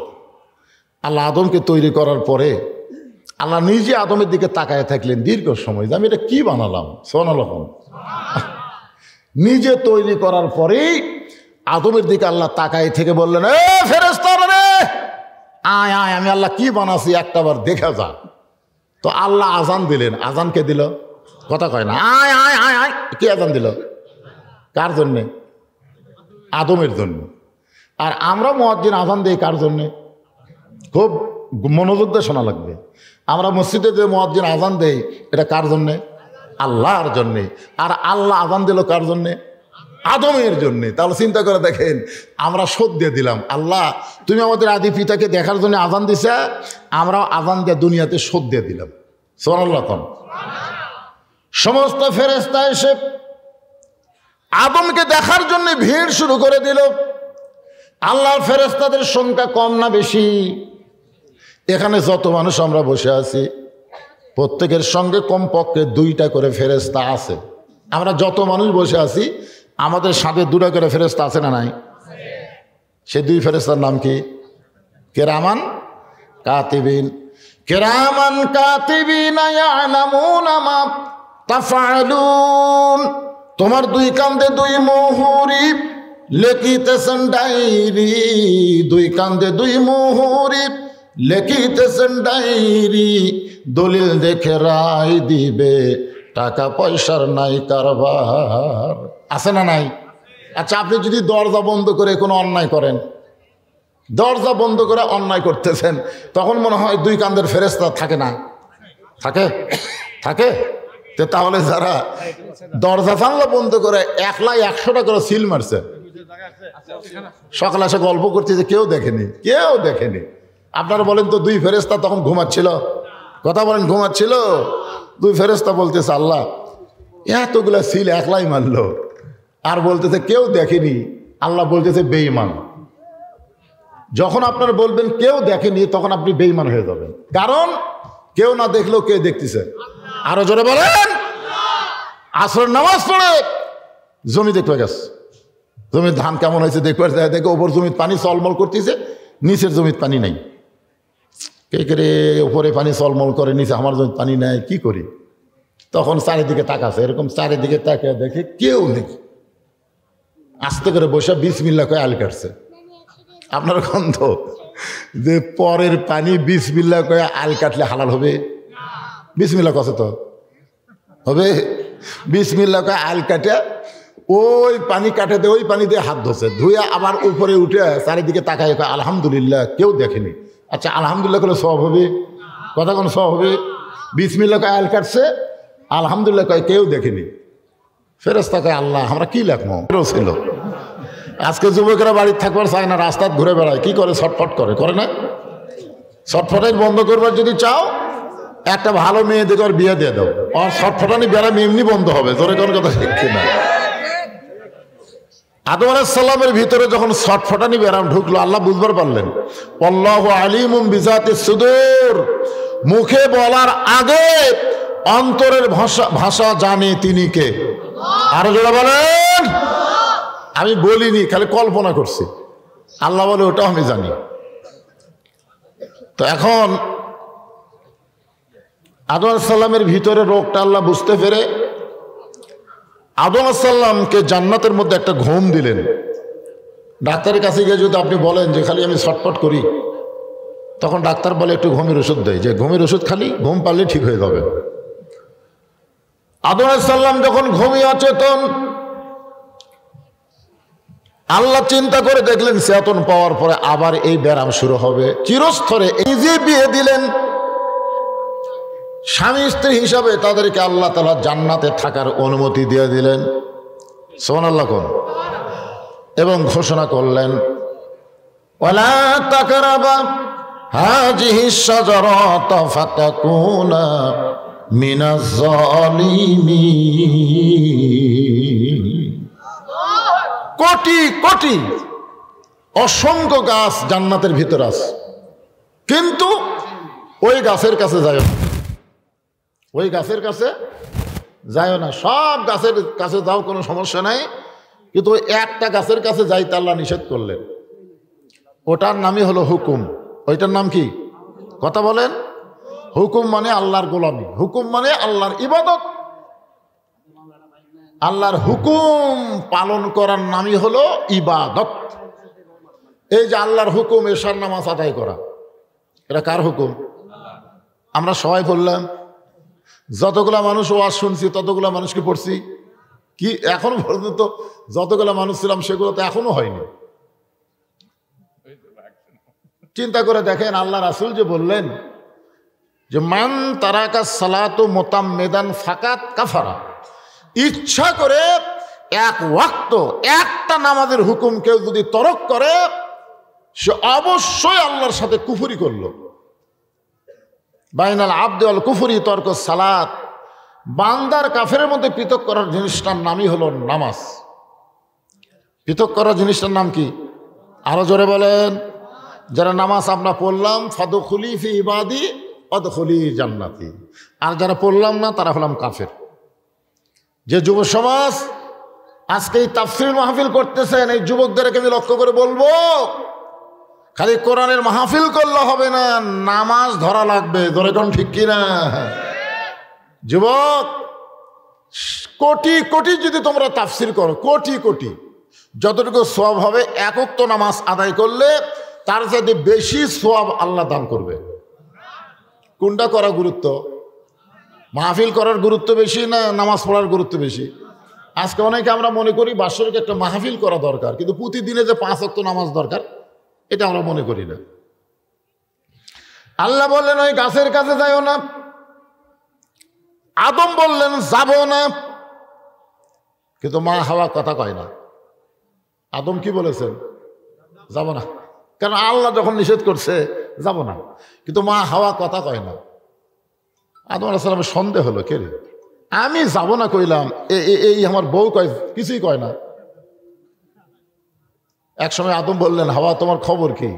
আল্লাহ আদমকে তৈরি করার পরে আল্লাহ নিজে আদমের দিকে তাকায় থাকলেন দীর্ঘ সময়, যে আমি এটা কি বানালাম। সুবহানাল্লাহ। নিজে তৈরি করার পরেই আদমের দিকে আল্লাহ তাকায় থেকে বললেন, এ ফেরেশতারা রে, আয় আয়, আমি আল্লাহ কি বানাছি একটাবার দেখা যা। তো আল্লাহ আজান দিলেন। আজান কে দিল? কথা কয় না, আয় আয় আয় আয়। কি আজান দিল? কার জন্যে? আদমের জন্য। আর আমরা মুয়াজ্জিন আজান দিই কার জন্যে? খুব মনোযোগ দিয়ে শোনা লাগবে। আমরা মসজিদে যে মুয়াজ্জিন আজান দেই, এটা কার জন্যে? আল্লাহর জন্যে। আর আল্লাহ আজান দিল কার জন্যে? আদমের জন্যে। তাহলে চিন্তা করে দেখেন, আমরা শোধ দিয়ে দিলাম, আল্লাহ তুমি আমাদের আদি পিতাকে দেখার জন্য আজান দিছে, আমরাও আজান দিয়ে দুনিয়াতে শোধ দিয়ে দিলাম। সুবহানাল্লাহ। সমস্ত ফেরেশতা এসে আদমকে দেখার জন্য ভিড় শুরু করে দিল। আল্লাহর ফেরেশতাদের সংখ্যা কম না বেশি? এখানে যত মানুষ আমরা বসে আছি, প্রত্যেকের সঙ্গে কমপক্ষে 2টা করে ফেরেশতা আছে। আমরা যত মানুষ বসে আছি, আমাদের সাথে 2টা করে ফেরেশতা আছে না নাই? সে 2 ফেরেশতার নাম কি? কিরামান কাতিবিন। কিরামান কাতিবিন ইয়ালামুনা মা তাফআলুন। তোমার 2 কান্দে 2 মুহুরি লিখিতেছেন ডায়েরি, 2 কান্দে 2 মুহুরি লিখিতেছেন ডায়েরি, দলিল দেখে রায় দিবে, টাকা পয়সার নাই কারবার। আছে না নাই? আচ্ছা, আপনি যদি দরজা বন্ধ করে কোনো অন্যায় করেন, দরজা বন্ধ করে অন্যায় করতেছেন, তখন মনে হয় 2 কান্দের ফেরেশতা থাকে না? থাকে? থাকে? তাহলে যারা দরজা জানলা বন্ধ করে 100টা করে সিল মারছে, সকালে এসে গল্প করছে যে কেউ দেখেনি, কেউ দেখেনি। আপনারা বলেন তো 2 ফেরেশতা তখন ঘুমাচ্ছিল? কথা বলেন, ঘুমাচ্ছিল? 2 ফেরেশতা বলতেছে, আল্লাহ এতগুলা সিল একলাই মারলো, আর বলতেছে কেউ দেখেনি। আল্লাহ বলতেছে বেঈমান। যখন আপনারা বলবেন কেউ দেখেনি, তখন আপনি বেঈমান হয়ে যাবেন, কারণ কেউ না দেখলেও কে দেখতেছে? আরো জোরে বলেন। আসরের নামাজ পড়ে জমি দেখতে গেছে, জমির ধান কেমন হয়েছে দেখবে, দেখে ওপর জমির পানি চলমল করতেছে, নিচের জমির পানি নাই। কে করে উপরে পানি চলমল করে, নিচে আমার জমির পানি নেই, কি করি? তখন চারিদিকে তাকাছে, এরকম চারিদিকে তাকিয়ে দেখে কেউ নেই। আস্তে করে বসে বিসমিল্লাহ কয়ে আল কাটছে। আপনার গন্ধ যে পরের পানি বিসমিল্লাহ কয়ে আল কাটলে হালাল হবে? বিসমিল্লাহ কছে তো হবে? বিসমিল্লাহ কয়ে আল কাটে ওই পানি কাটে দিয়ে ওই পানি দিয়ে হাত ধোছে, ধুয়ে আবার উপরে উঠে চারিদিকে তাকায় আলহামদুলিল্লাহ, কেউ দেখেনি। আচ্ছা, আলহামদুলিল্লাহ করলে সওয়াব হবে? কথা কোনো সওয়াব হবে? বিসমিল্লাহ কয় আল কাটছে, আলহামদুলিল্লাহ কয় কেউ দেখেনি। ফেরেশতা কয় আল্লাহ আমরা কি লেখবো ছিল। আজকে যুবকেরা বাড়ির থাকবার চায় না, রাস্তায় ঘুরে বেড়ায়, কি করে ছটফট করে না? ছটফটাই বন্ধ করবার যদি চাও একটা ভালো মেয়ে দেখে ওর বিয়ে দিয়ে দাও, আর ছটফটানি বেড়া এমনি বন্ধ হবে। জোরে কোন কথা শিখছি না। আদম আলাইহিস সালামের ভিতরে যখন ছটফটানি বেড়াম ঢুকলো, আল্লাহ বুঝবার পারলেন আল্লাহু আলিমুম বিজাতিস সুদূর, মুখে বলার আগে অন্তরের ভাষা জানে তিনি কে। আরো জোরে বলেন। আমি বলিনি, খালি কল্পনা করছি। আল্লাহ বলে ওটাও আমি জানি। তো এখন আদম আলাইহিস সালামের ভিতরে রোগটা আল্লাহ বুঝতে পেরে আদম আলাইহিস সালামকে জান্নাতের মধ্যে একটা ঘুম দিলেন। ডাক্তারের কাছে গিয়ে যদি আপনি বলেন যে খালি আমি ছটফট করি, তখন ডাক্তার বলে একটু ঘুমের ওষুধ দেয়, যে ঘুমের ওষুধ খালি ঘুম পারলে ঠিক হয়ে যাবে। আদম আলাইহিস সালাম যখন ঘুমিয়ে অচেতন, আল্লাহ চিন্তা করে দেখলেন চেতন পাওয়ার পরে আবার এই ব্যারাম শুরু হবে। চিরস্তরে এই যে বিয়ে দিলেন স্বামী স্ত্রী হিসাবে, তাদেরকে আল্লাহ তাআলা জান্নাতে থাকার অনুমতি দিয়ে দিলেন। সুবহানাল্লাহ কোন। এবং ঘোষণা করলেন ওয়ালা তাকরাবা হাযিহিশ শাজারাতা ফাতাকুনা মিনাজ জালিমিন। কোটি কোটি অসংখ্য গাছ জান্নাতের ভিতর আছে, কিন্তু ওই গাছের কাছে যায় না, ওই গাছের কাছে যায় না। সব গাছের কাছে যাও, কোনো সমস্যা নাই, কিন্তু ওই একটা গাছের কাছে যাইতে আল্লাহ নিষেধ করলেন। ওটার নামই হলো হুকুম। ওইটার নাম কি? কথা বলেন। হুকুম মানে আল্লাহর গোলামি, হুকুম মানে আল্লাহর ইবাদত। আল্লাহর হুকুম পালন করার নামই হলো ইবাদত। এই যে আল্লাহর হুকুম এশার নামাজ আদায় করা, এটা কার হুকুম? আমরা সবাই বললাম, যতগুলা মানুষ ওয়াজ শুনছি ততগুলা মানুষকে পড়ছি কি? এখনো পর্যন্ত যতগুলা মানুষ ছিলাম সেগুলো তো এখনো হয়নি। চিন্তা করে দেখেন, আল্লাহ রাসূল যে বললেন যে মান তারাকা সালাতু মুতাম্মিদান ফাকাত কাফারা, ইচ্ছা করে এক ওয়াক্ত একটা নামাজের হুকুম কেউ যদি তরক করে সে অবশ্যই আল্লাহর সাথে কুফরি করলো। বাইনাল আবদি ওয়াল কুফরি তরক সালাত। বান্দার কাফেরের মধ্যে পৃথক করার জিনিসটার নামই হলো নামাজ। পৃথক করার জিনিসটার নাম কি? আরো জোরে বলেন। যারা নামাজ আমরা পড়লাম ফাদখুলি ফি ইবাদি ওয়াদখুলি জান্নাতি, আর যারা পড়লাম না তারা হলাম কাফের। যে যুব সমাজ আজকে এই তাফসীর মাহফিল করতেছেন, এই যুবকদেরকে আমি লক্ষ্য করে বলবো, খালি কোরআনের মাহফিল করলে হবে না, নামাজ ধরা লাগবে। ধরে কোন ঠিক কিনা? যুবক, কোটি কোটি যদি তোমরা তাফসীর করো, কোটি কোটি, যতটুকু সওয়াব হবে এক ওয়াক্ত নামাজ আদায় করলে তার সাথে বেশি সওয়াব আল্লাহ দান করবে। কোনটা করা গুরুত্ব? মাহফিল করার গুরুত্ব বেশি না নামাজ পড়ার গুরুত্ব বেশি? আজকে অনেকে আমরা মনে করি বাৎসরিক একটা মাহফিল করা দরকার, কিন্তু প্রতিদিনে যে 5 ওয়াক্ত নামাজ দরকার এটা আমরা মনে করি না। আল্লাহ বললেন ওই গাছের কাছে যাইও না, আদম বললেন যাব না, কিন্তু মা হাওয়া কথা কয় না। আদম কি বলেছেন? যাব না, কারণ আল্লাহ যখন নিষেধ করছে যাব না, কিন্তু মা হাওয়া কথা কয় না। আদম আলাইহিস সালামের সন্দেহ হলো, কে রে, আমি যাব না কইলাম, এই আমার বউ কয়, কিছুই কয় না। এক সময় আদম বললেন হাওয়া তোমার খবর কি?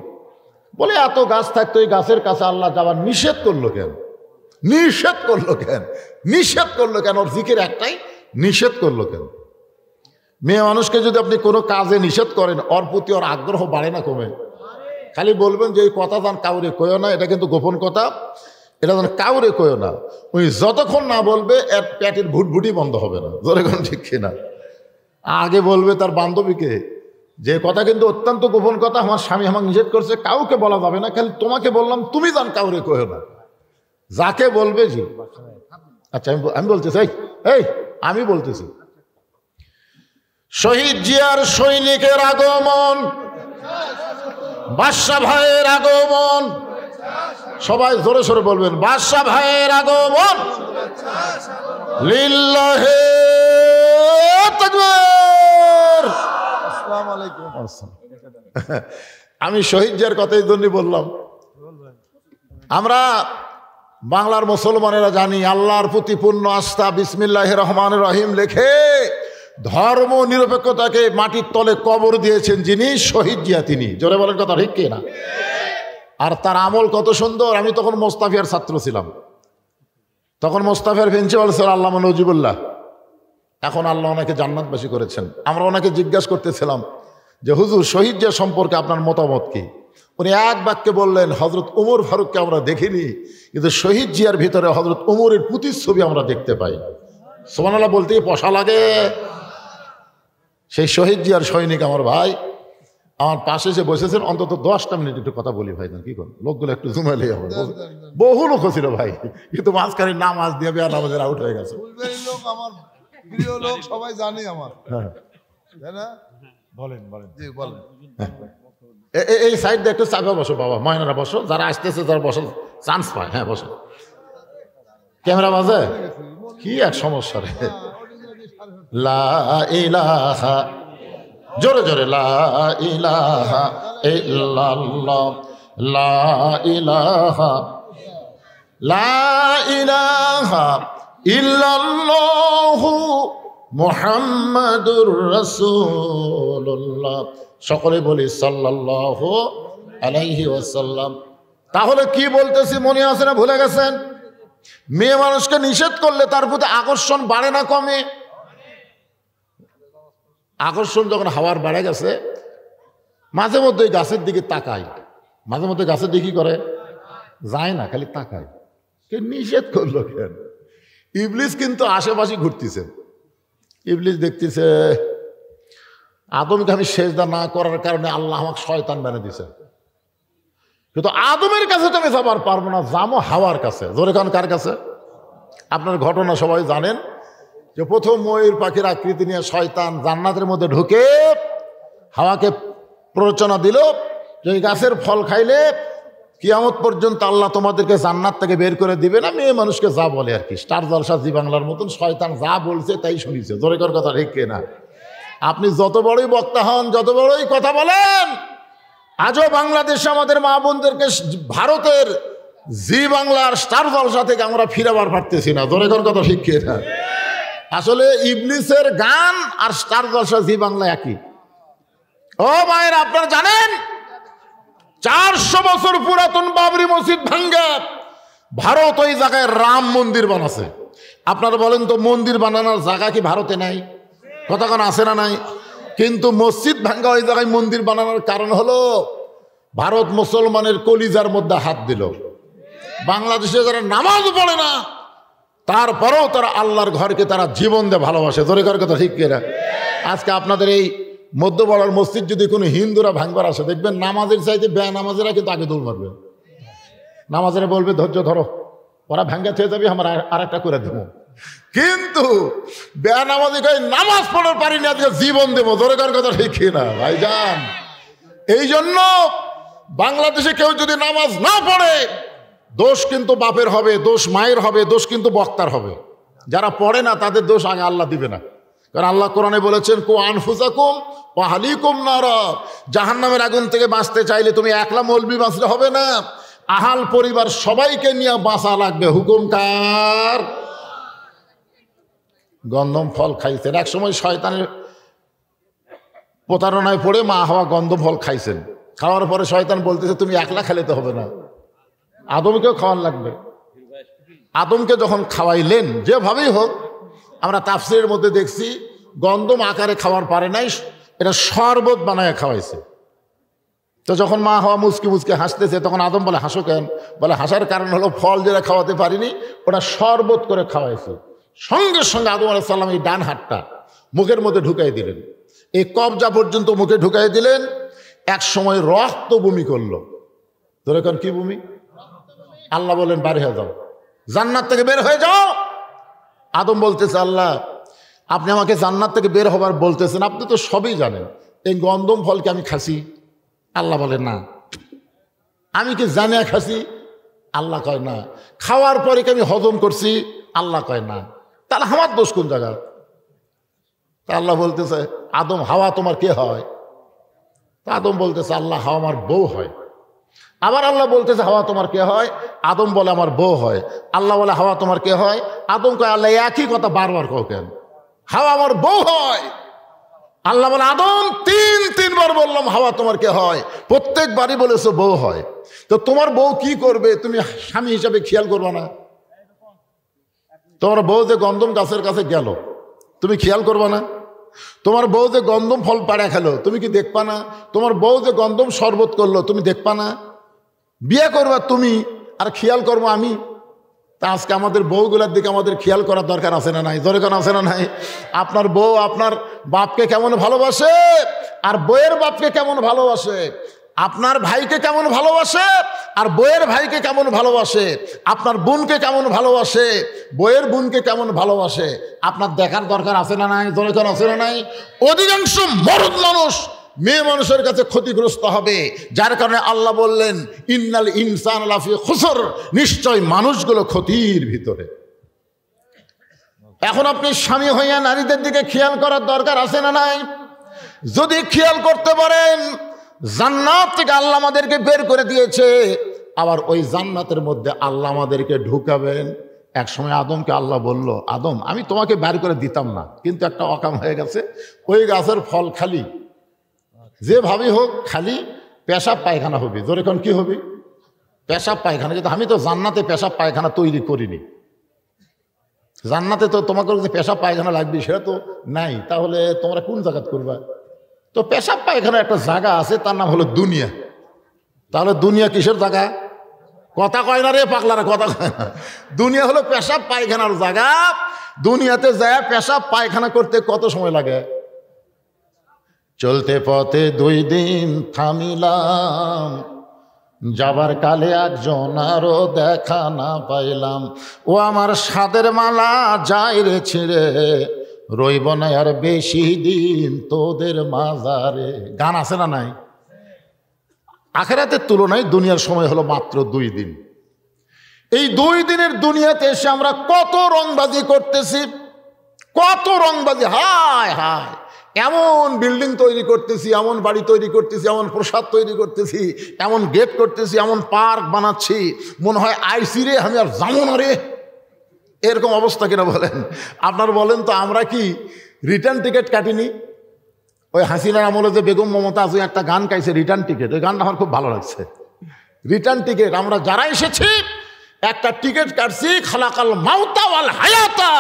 বলে এত গাছ থাকতো, এই গাছের কাছে আল্লাহ যাবার নিষেধ করলো কেন? নিষেধ করলো কেন? নিষেধ করলো কেন? ওর জিকির একটাই, নিষেধ করলো কেন? মেয়ে মানুষকে যদি আপনি কোনো কাজে নিষেধ করেন, ওর প্রতি ওর আগ্রহ বাড়ে না কমে? খালি বলবেন যে এই কথা যান কাউরে কইও না, এটা কিন্তু গোপন কথা, এটা যেন কাউরে কইও না। ওই যতক্ষণ না বলবে এর পেটের ভুটভুটি বন্ধ হবে না। ধরে কোন ঠিক কিনা? আগে বলবে তার বান্ধবীকে যে কথা কিন্তু অত্যন্ত গোপন কথা, আমার স্বামী আমাকে নিষেধ করছে, কাউকে বলা যাবে না, খালি তোমাকে বললাম, তুমি জান কাউরে কইও না। যাকে বলবে জি। আচ্ছা আমি বলতেছি, এই আমি বলতেছি, শহীদ জিয়ার সৈনিকের আগমন, বাদশা ভাইয়ের আগমন, সবাই জোরে সোরে বলবেন, বাদশা ভাইয়ের আগমন, লিল্লাহে তাকবীর। আসসালামু আলাইকুম। আমি শহীদ জিয়ার কথাই জন্য বললাম, আমরা বাংলার মুসলমানেরা জানি আল্লাহর প্রতি পূর্ণ আস্থা, বিসমিল্লাহির রহমানির রহিম লেখে ধর্ম নিরপেক্ষতাকে মাটির তলে কবর দিয়েছেন যিনি, শহীদ জিয়া তিনি। জোরে বলেন কথা ঠিক কি না? আর তার আমল কত সুন্দর। আমি তখন মোস্তাফিয়ার ছাত্র ছিলাম, তখন মোস্তাফিয়ার প্রিন্সিপাল ছিল আল্লামা নজিবুল্লাহ। এখন আল্লাহ ওনাকে জান্নাতবাসী করেছেন। আমরা ওনাকে জিজ্ঞাসা করতেছিলাম যে হুজুর শহীদ জিয়া সম্পর্কে আপনার মতামত কি? উনি এক বাক্যে বললেন, হজরত উমর ফারুককে আমরা দেখিনি, কিন্তু শহীদ জিয়ার ভিতরে হজরত উমরের প্রতিচ্ছবি আমরা দেখতে পাই। সুবহানাল্লাহ বলতে পশা লাগে। সেই শহীদ জিয়ার সৈনিক আমার ভাই আমার পাশে এসে বসেছেন, অন্তত 10টা মিনিট একটু কথা বলি ভাই, কি করুন লোকগুলো একটু জুমাইলে হবে। বহু লোক ছিল ভাই, কিন্তু মাঝখানে নামাজ দিয়ে বেয়া নামাজের আউট হয়ে গেছে। আমার প্রিয় লোক সবাই জানে আমার, তাই না? বলেন বলেন জি বলেন। এই সাইড দিয়ে একটু চাপে বসো বাবা, ময়নারা বসো, যারা আসতেছে যারা বসো চান্স পায়। হ্যাঁ বসো। ক্যামেরা বাজে কি এক সমস্যা রে। লা ইলাহা, জোরে জোরে, লা ইলাহা ইল্লাল্লাহ, লা ইলাহা, লা ইলাহা ইল্লাল্লাহু মুহাম্মাদুর রাসূলুল্লাহ। সকলে বলি সাল্লাল্লাহু আলাইহি ওয়াসাল্লাম। তাহলে কি বলতেছি মনে আছে না ভুলে গেছেন? মেয়ে মানুষকে নিষেধ করলে তার প্রতি আকর্ষণ বাড়ে না কমে? আকর্ষণ যখন হাওয়ার বেড়ে গেছে, মাঝে মধ্যে গাছের দিকে তাকায়, মাঝে মধ্যে গাছের দিকে করে যায় না, খালি তাকায়। কে নিষেধ করলো কেন? ইবলিস কিন্তু আশেপাশে ঘুরতেছে। ইবলিস দেখতেছে আদমকে আমি সেজদা না করার কারণে আল্লাহ আমাকে শয়তান বানিয়ে দিছে, কিন্তু আদমের কাছে তো আমি যাবার পারবো না, যাবো হাওয়ার কাছে। জোরে কান কার কাছে? আপনার ঘটনা সবাই জানেন যে প্রথম ময়ূর পাখির আকৃতি নিয়ে শয়তান জান্নাতের মধ্যে ঢুকে হাওয়াকে প্ররোচনা দিল যে এই গাছের ফল খাইলে কিয়ামত পর্যন্ত আল্লাহ তোমাদেরকে জান্নাত থেকে বের করে দিবে না। মেয়ে মানুষকে যা বলে আর কি, স্টার জলসা জি বাংলার মতন শয়তান যা বলছে তাই শুনিছে। জোরে কর কথা ঠিক না? আপনি যত বড়ই বক্তা হন, যত বড়ই কথা বলেন, আজও বাংলাদেশে আমাদের মা বোনদেরকে ভারতের জি বাংলার স্টার জলসা থেকে আমরা ফিরাবার পারতেছি না। জোরে কর কথা ঠিক না? আসলে ইবলিসের গান আর স্টার জলসা জি বাংলা একই। ও মায়ের, আপনারা জানেন 400 বছর পুরাতন বাবরি মসজিদ ভাঙ্গে ভারত ওই জায়গায় রাম মন্দির বানাছে। আপনারা বলেন তো মন্দির বানানোর জায়গা কি ভারতে নাই? কথা কোন আছে না নাই? কিন্তু মসজিদ ভাঙ্গা ওই জায়গায় মন্দির বানানোর কারণ হলো ভারত মুসলমানের কলিজার মধ্যে হাত দিল। বাংলাদেশে যারা নামাজ পড়ে না তারপরেও তারা আল্লাহর ঘরকে তারা জীবন দিয়ে ভালোবাসে। জোরে কার কথা ঠিক কিনা? আজকে আপনাদের এই মধ্যবড়ার মসজিদ যদি কোনো হিন্দুরা ভাঙবার আসে, দেখবেন নামাজের চাইতে বেনামাজেরা কিন্তু আগে দৌড় মারবে। নামাজেরা বলবে ধৈর্য ধরো, ওরা ভাঙ্গা থেকে যাবি, আমরা আর একটা করে দেবো। কিন্তু বেনামাজি কই নামাজ পড়ার পারি না, আজকে জীবন দেবো। জোরে কার কথা ঠিক কিনা ভাইজান? এই জন্য বাংলাদেশে কেউ যদি নামাজ না পড়ে, দোষ কিন্তু বাপের হবে, দোষ মায়ের হবে, দোষ কিন্তু বক্তার হবে। যারা পড়ে না তাদের দোষ আগে আল্লাহ দিবে না। কারণ আল্লাহ কোরআনে বলেছেন, কু আনফুসাকুম ওয়া আহলিকুম নারা, জাহান্নামের আগুন থেকে বাঁচতে চাইলে তুমি একলা মৌলবি বাঁচলে হবে না, আহাল পরিবার সবাইকে নিয়ে বাঁচা লাগবে। হুকুম কার? গন্ধম ফল খাইছেন। এক সময় শয়তানের প্রতারণায় পড়ে মা হাওয়া গন্ধম ফল খাইছেন। খাওয়ার পরে শয়তান বলতেছে তুমি একলা খেলে তো হবে না, আদমকেও খাওয়ান লাগবে। আদমকে যখন খাওয়াইলেন, যেভাবেই হোক, আমরা তাফসীরের মধ্যে দেখছি গন্ধম আকারে খাওয়ার পারে নাই, এটা শরবত বানায় খাওয়াইছে। তো যখন মা হাওয়া মুচকি মুচকি হাসতেছে, তখন আদম বলে হাসো কেন? বলে হাসার কারণ হলো ফল যেটা খাওয়াতে পারিনি ওটা শরবত করে খাওয়াইছে। সঙ্গে সঙ্গে আদম আলাইহিস সালাম এই ডান হাতটা মুখের মধ্যে ঢুকাই দিলেন, এই কবজা পর্যন্ত মুখে ঢুকাই দিলেন। এক সময় রক্ত বমি করলো। তোর এখন কি বমি? আল্লাহ বলেন বের হয়ে যাও, জান্নাত থেকে বের হয়ে যাও। আদম বলতেছে আল্লাহ আপনি আমাকে জান্নাত থেকে বের হবার বলতেছেন, আপনি তো সবই জানেন, এই গন্ধম ফলকে আমি খাসি? আল্লাহ বলে না, আমি কি জানিয়া খাসি? আল্লাহ কয় না। খাওয়ার পরে কি আমি হজম করছি? আল্লাহ কয় না। তাহলে আমার দোষ কোন জায়গা? তা আল্লাহ বলতেছে আদম হাওয়া তোমার কে হয়? তা আদম বলতেছে আল্লাহ হাওয়া আমার বউ হয়। আবার আল্লাহ বলতেছে হাওয়া তোমার কে হয়? আদম বলে আমার বউ হয়। আল্লাহ বলে হাওয়া তোমার কে হয়? আদম কয় আল্লাহ একই কথা বারবার কও কেন? হাওয়া আমার বউ হয়। আল্লাহ বলে আদম তিনবার বললাম হাওয়া তোমার কে হয়, প্রত্যেকবারই বলেছো বউ হয়। তো তোমার বউ কি করবে তুমি স্বামী হিসাবে খেয়াল করবে না? তোমার বউ যে গন্ধম গাছের কাছে গেল তুমি খেয়াল করবে না? তোমার বউ যে গন্ধম ফল পাড়া খেলো তুমি কি দেখবা না? তোমার বউ যে গন্ধম শরবত করলো তুমি দেখবা না? বিয়ে করবা তুমি আর খেয়াল করবো আমি। তা আজকে আমাদের বউগুলোর দিকে আমাদের খেয়াল করার দরকার আছে না নাই? দরকার আছে না নাই? আপনার বউ আপনার বাপকে কেমন ভালোবাসে আর বউয়ের বাপকে কেমন ভালোবাসে, আপনার ভাইকে কেমন ভালোবাসে আর বউয়ের ভাইকে কেমন ভালোবাসে, আপনার বোনকে কেমন ভালোবাসে বউয়ের বোনকে কেমন ভালোবাসে, আপনার দেখার দরকার আছে না নাই? দরকার আছে না নাই? অধিকাংশ মরদ মানুষ মেয়ে মানুষের কাছে ক্ষতিগ্রস্ত হবে, যার কারণে আল্লাহ বললেন ইন্নাল ইনসান লাফি খুসর, নিশ্চয় মানুষগুলো ক্ষতির ভিতরে। এখন আপনি স্বামী হইয়া নারীদের দিকে খেয়াল করার দরকার আছে না নাই? যদি খেয়াল করতে পারেন, জান্নাত থেকে আল্লাহ আমাদেরকে বের করে দিয়েছে, আবার ওই জান্নাতের মধ্যে আল্লাহ আমাদেরকে ঢুকাবেন। এক সময় আদমকে আল্লাহ বলল আদম আমি তোমাকে বের করে দিতাম না, কিন্তু একটা অকাম হয়ে গেছে, ওই গাছের ফল খালি যেভাবে হোক খালি পেশাব পায়খানা হবে। জোরে কোন কি হবে? পেশাব পায়খানা। কিন্তু আমি তো জান্নাতে পেশাব পায়খানা তৈরি করিনি। জান্নাতে তো তোমাকে যে পেশাব পায়খানা লাগবে সেটা তো নাই, তাহলে তোমরা কোন জায়গা করবা? তো পেশাব পায়খানা একটা জায়গা আছে, তার নাম হলো দুনিয়া। তাহলে দুনিয়া কিসের জায়গা? কথা কয় না রে পাগলারা, কথা কয় না। দুনিয়া হলো পেশাব পায়খানার জায়গা। দুনিয়াতে যায় পেশাব পায়খানা করতে কত সময় লাগে? চলতে পথে 2 দিন থামিলাম, যাবার কালে একজন আরো দেখা না পাইলাম। ও আমার সাদের মালা যাই রে ছিঁড়ে, রইব না আর বেশি দিন তোদের মাজারে। গান আছে না নাই? আখিরাতের তুলনায় দুনিয়ার সময় হলো মাত্র 2 দিন। এই 2 দিনের দুনিয়াতে এসে আমরা কত রংবাজি করতেছি, কত রংবাজি। হায় হায়, এমন বিল্ডিং তৈরি করতেছি, এমন বাড়ি তৈরি করতেছি, এমন প্রসাদ তৈরি করতেছি, এমন গেট করতেছি, এমন পার্ক বানাচ্ছি, মনে হয় আইসি রে আমি আর যাবো না রে, এরকম অবস্থা কিনা বলেন? আপনার বলেন তো আমরা কি রিটার্ন টিকিট কাটিনি? ওই হাসিনার আমলে যে বেগম মমতাজ একটা গান গাইছে রিটার্ন টিকিট, ওই গানটা আমার খুব ভালো লাগছে। রিটার্ন টিকিট, আমরা যারা এসেছি একটা টিকিট কাটছি, খালাকাল মাউতা ওয়াল হায়াতা,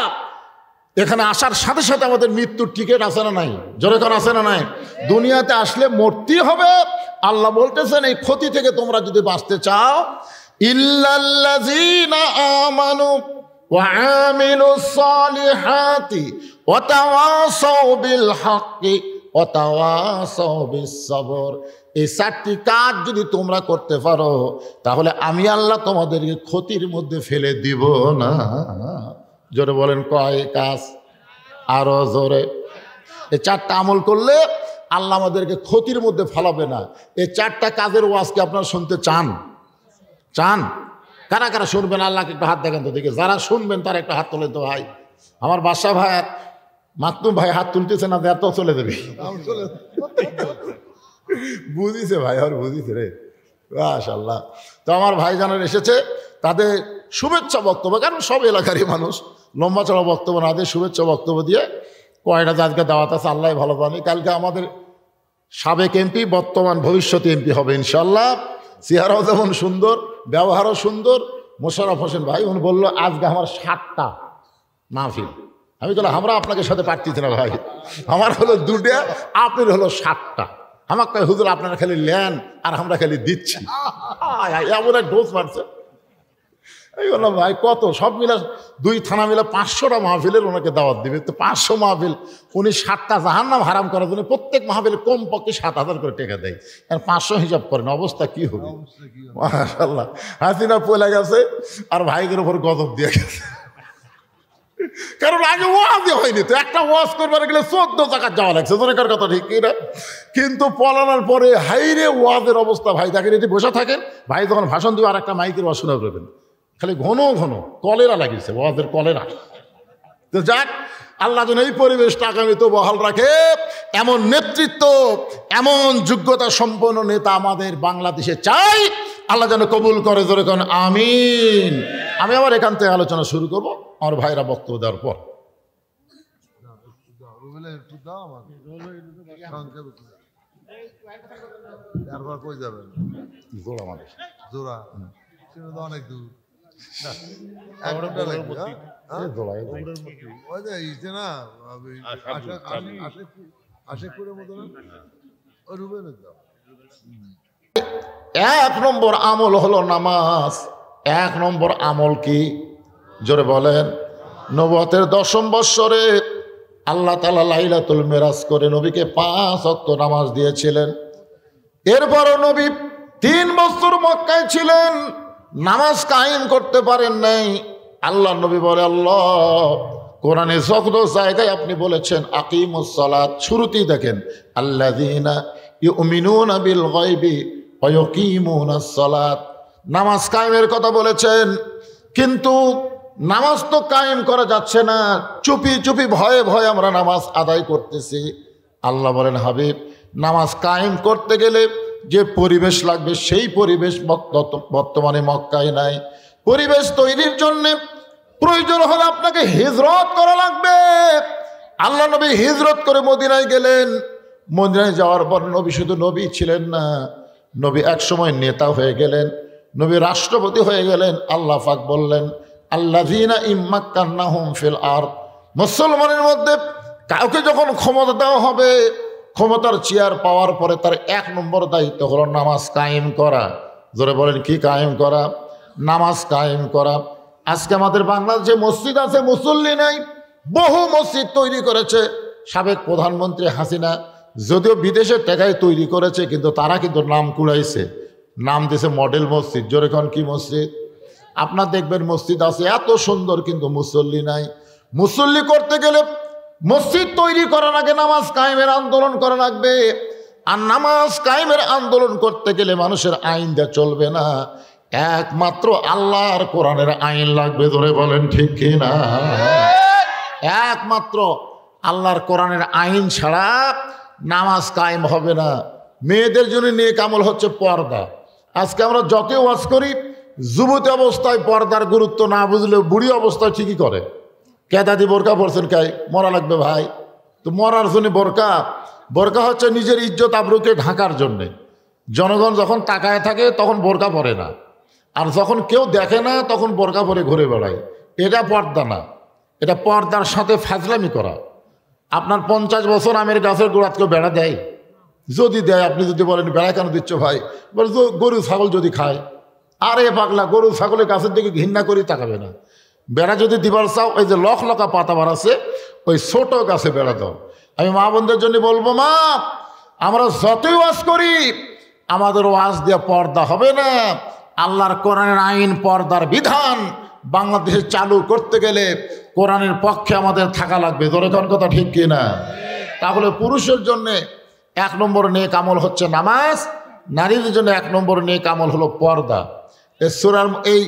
এখানে আসার সাথে সাথে আমাদের মৃত্যুর টিকিট আছে না নাই? জোরে কোন আছে না নাই? দুনিয়াতে আসলে মরতে হবে। আল্লাহ বলতেছেন এই ক্ষতি থেকে তোমরা যদি বাঁচতে চাও, ইল্লাল্লাযীনা আমানু ওয়া আমিলুস সালিহাতি ওয়া তাওয়াসাউ বিল হাক্কি ওয়া তাওয়াসাউ বিস সবর, এই 4টি কাজ যদি তোমরা করতে পারো তাহলে আমি আল্লাহ তোমাদেরকে ক্ষতির মধ্যে ফেলে দিব না। জোরে বলেন কয় কাজ? আরো জোরে। এই 4টা আমল করলে আল্লাহ আমাদেরকে ক্ষতির মধ্যে ফেলাবে না। এই 4টা কাজের ওয়াজকে আপনারা শুনতে চান? চান? কারা কারা শুনবেন? আল্লাহকে একটু হাত দেখেন তো দেখি। যারা শুনবেন তারা একটা হাত তোলেন তো ভাই। আমার বাদশা ভাই মাকতুম ভাই হাত তুলতেছে না, এত চলে দেবে। বুঝিছে ভাই, আর বুঝিছে রে, মাশাআল্লাহ। তো আমার ভাই যারা এসেছে তাদের শুভেচ্ছা বক্তব্য, কারণ সব এলাকারই মানুষ, লম্বা চড়া বক্তব্য না দিয়ে শুভেচ্ছা বক্তব্য দিয়ে কয়টা আজকে দাওয়াত আছে আল্লাহ ভালো জানে। কালকে আমাদের সাবেক এমপি বর্তমান ভবিষ্যৎ এমপি হবে ইনশাল্লাহ। চেহারাও যেমন সুন্দর, ব্যবহারও সুন্দর। মোশাররফ হোসেন ভাই উনি বললো আজকে আমার 7টা মাহফিল। আমি বললাম আমরা আপনাকে সাথে পারতেছি না ভাই, আমার হলো 2টা, আপনার হলো 7টা। আমাকে কয় হুজুর আপনারা খালি নেন আর আমরা খালি দিচ্ছি। এমন এক ডোজ মারছে। এই বললাম ভাই কত, সব মিলে 2 থানা মিলে 500টা মাহফিলের ওনাকে দাওয়াত দিবে। তো 500 মাহফিল, উনি 7টা জাহান্নাম হারাম করার জন্য প্রত্যেক মাহফিলে কমপক্ষে 7,000 করে টাকা দেয়। আর 500 হিসাব করেন, অবস্থা কি হবে? মাশাআল্লাহ, হাসিনা পয়লা গেছে আর ভাইদের উপর গজব দিয়ে গেছে। কারণ আগে ওয়াজই হয়নি তো, একটা ওয়াজ করবার গেলে 14 টাকা যাওয়া লাগছে, দরকার কথা ঠিক কিনা? কিন্তু পলানোর পরে হাইরে ওয়াজের অবস্থা ভাই, দেখেন এটি বসে থাকেন ভাই, যখন ভাষণ দিবে আর একটা মাইকের ওয়াজ শোনা করবেন, খালি ঘন ঘন কলেরা লাগিয়েছে, ওয়াজের কলেরা। তো যাক, আল্লাহ যেন এই পরিবেশটা আগামীতে বহাল রাখে, এমন নেতৃত্ব, এমন যোগ্যতা সম্পন্ন নেতা আমাদের বাংলাদেশে চাই, আল্লাহ যেন কবুল করে, জোরে কোন আমিন। আমি আবার এখান থেকে আলোচনা শুরু করব আমার ভাইরা বক্তব্য দেওয়ার পর। কই যাবেন? জোড়া মানুষ, জোড়া অনেক দূর, এক নম্বর আমল হলো নামাজ। এক নম্বর আমল কি? জোরে বলেন। নবুয়তের 10ম বৎসরে আল্লাহ তাআলা লাইলাতুল মিরাজ করে নবীকে 5 ওয়াক্ত নামাজ দিয়েছিলেন। এরপরও নবী 3 বছর মক্কায় ছিলেন, নামাজ কায়েম করতে পারেন নাই। আল্লাহ নবী বলে, আল্লাহ কোরআনে যত জায়গায় আপনি বলেছেন আকিমুস সালাত, শুরুতেই দেখেন আল্লাযীনা ইউমিনুনা বিল গায়বি ওয়া ইয়াকিমুনাস সালাত, নামাজ কায়েমের কথা বলেছেন। কিন্তু নামাজ তো কায়েম করা যাচ্ছে না, চুপি চুপি ভয়ে ভয়ে আমরা নামাজ আদায় করতেছি। আল্লাহ বলেন, হাবিব নামাজ কায়েম করতে গেলে যে পরিবেশ লাগবে সেই পরিবেশ বর্তমানে মক্কায় নাই। পরিবেশ তৈরির জন্য প্রয়োজন হলে আপনাকে হিজরত করা লাগবে। আল্লাহ নবী হিজরত করে মদিনায় গেলেন। মদিনায় যাওয়ার পর নবী শুধু নবী ছিলেন না, নবী একসময় নেতা হয়ে গেলেন, নবী রাষ্ট্রপতি হয়ে গেলেন। আল্লাহ পাক বললেন, আল্লাযীনা ইম্মাক্কান্নাহুম ফিল আরদ, মুসলমানের মধ্যে কাউকে যখন ক্ষমতা দেওয়া হবে, ক্ষমতার চেয়ার পাওয়ার পরে তার 1 নম্বর দায়িত্ব হলো নামাজ কায়েম করা। জোরে বলেন, কি কায়েম করা? নামাজ কায়েম করা। আজকে আমাদের বাংলাদেশে মসজিদ আছে, মুসল্লি নাই। বহু মসজিদ তৈরি করেছে সাবেক প্রধানমন্ত্রী হাসিনা, যদিও বিদেশে টাকায় তৈরি করেছে, কিন্তু তারা কিন্তু নাম কুড়াইছে, নাম দিয়েছে মডেল মসজিদ। জোরে কোন কি মসজিদ? আপনার দেখবেন মসজিদ আছে এত সুন্দর, কিন্তু মুসল্লি নাই। মুসল্লি করতে গেলে মসজিদ তৈরি করার আগে নামাজ কায়েমের আন্দোলন করা লাগবে। আর নামাজ কায়েমের আন্দোলন করতে গেলে মানুষের আইন দেওয়া চলবে না, একমাত্র আল্লাহর কোরআনের আইন লাগবে। ধরে বলেন ঠিক কিনা? একমাত্র আল্লাহর কোরআনের আইন ছাড়া নামাজ কায়েম হবে না। মেয়েদের জন্য নেক আমল হচ্ছে পর্দা। আজকে আমরা যত ওয়াজ করি, যুবতী অবস্থায় পর্দার গুরুত্ব না বুঝলে বুড়ি অবস্থায় ঠিকই করে। কে দাদি বোরকা পরছেন? কে মরা লাগবে ভাই? তো মরার জন্য বোরকা, বোরকা হচ্ছে নিজের ইজ্জত আবরুকে ঢাকার জন্যে। জনগণ যখন তাকায় থাকে তখন বোরকা পরে না, আর যখন কেউ দেখে না তখন বোরকা পরে ঘুরে বেড়ায়। এটা পর্দা না, এটা পর্দার সাথে ফাজলামি করা। আপনার 50 বছর আমের গাছের গোড়াত কেউ বেড়া দেয়? যদি দেয়, আপনি যদি বলেন বেড়া কেন দিচ্ছ ভাই, বলে গরু ছাগল যদি খায়। আরে পাগলা, গরু ছাগলের গাছের দিকে ঘৃণা করি তাকাবে না। বেড়া যদি দিবার চাও, ওই যে লকা পাতা বার আছে, ওই ছোট গাছে বেড়া দাও। আমি মা বোনদের জন্য বলবো, মা আমরা যতই ওয়াজ করি আমাদের ওয়াজ দিয়ে পর্দা হবে না। আল্লাহর কোরআনের আইন, পর্দার বিধান বাংলাদেশে চালু করতে গেলে কোরআনের পক্ষে আমাদের থাকা লাগবে। ধরে কোন কথা ঠিক কিনা? তাহলে পুরুষের জন্য 1 নম্বর নেক আমল হচ্ছে নামাজ, নারীদের জন্য 1 নম্বর নেক আমল হলো পর্দা। এই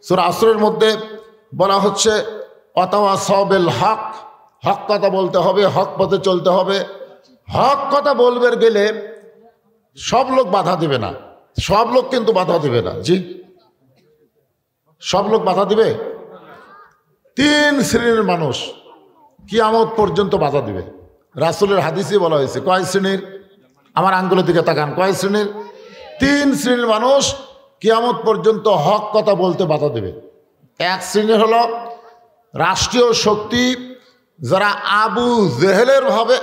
সূরা আসরের মধ্যে বলা হচ্ছে ওয়াতাওয়াসাউ বিল হক, হক কথা বলতে হবে, হক পথে চলতে হবে। হক কথা বলবে গেলে সব লোক বাধা দেবে না, সব লোক কিন্তু বাধা দেবে না। জি, সব লোক বাধা দিবে? 3 শ্রেণীর মানুষ কিয়ামত পর্যন্ত বাধা দিবে। রাসূলের হাদিসে বলা হয়েছে। কয় শ্রেণীর? আমার আঙ্গুলের দিকে তাকান। কয় শ্রেণীর? 3 শ্রেণীর মানুষ কিয়ামত পর্যন্ত হক কথা বলতে বাধা দেবে। 1 শ্রেণীর হলো রাষ্ট্রীয় শক্তি, যারা আবু জেহেলের ভাবে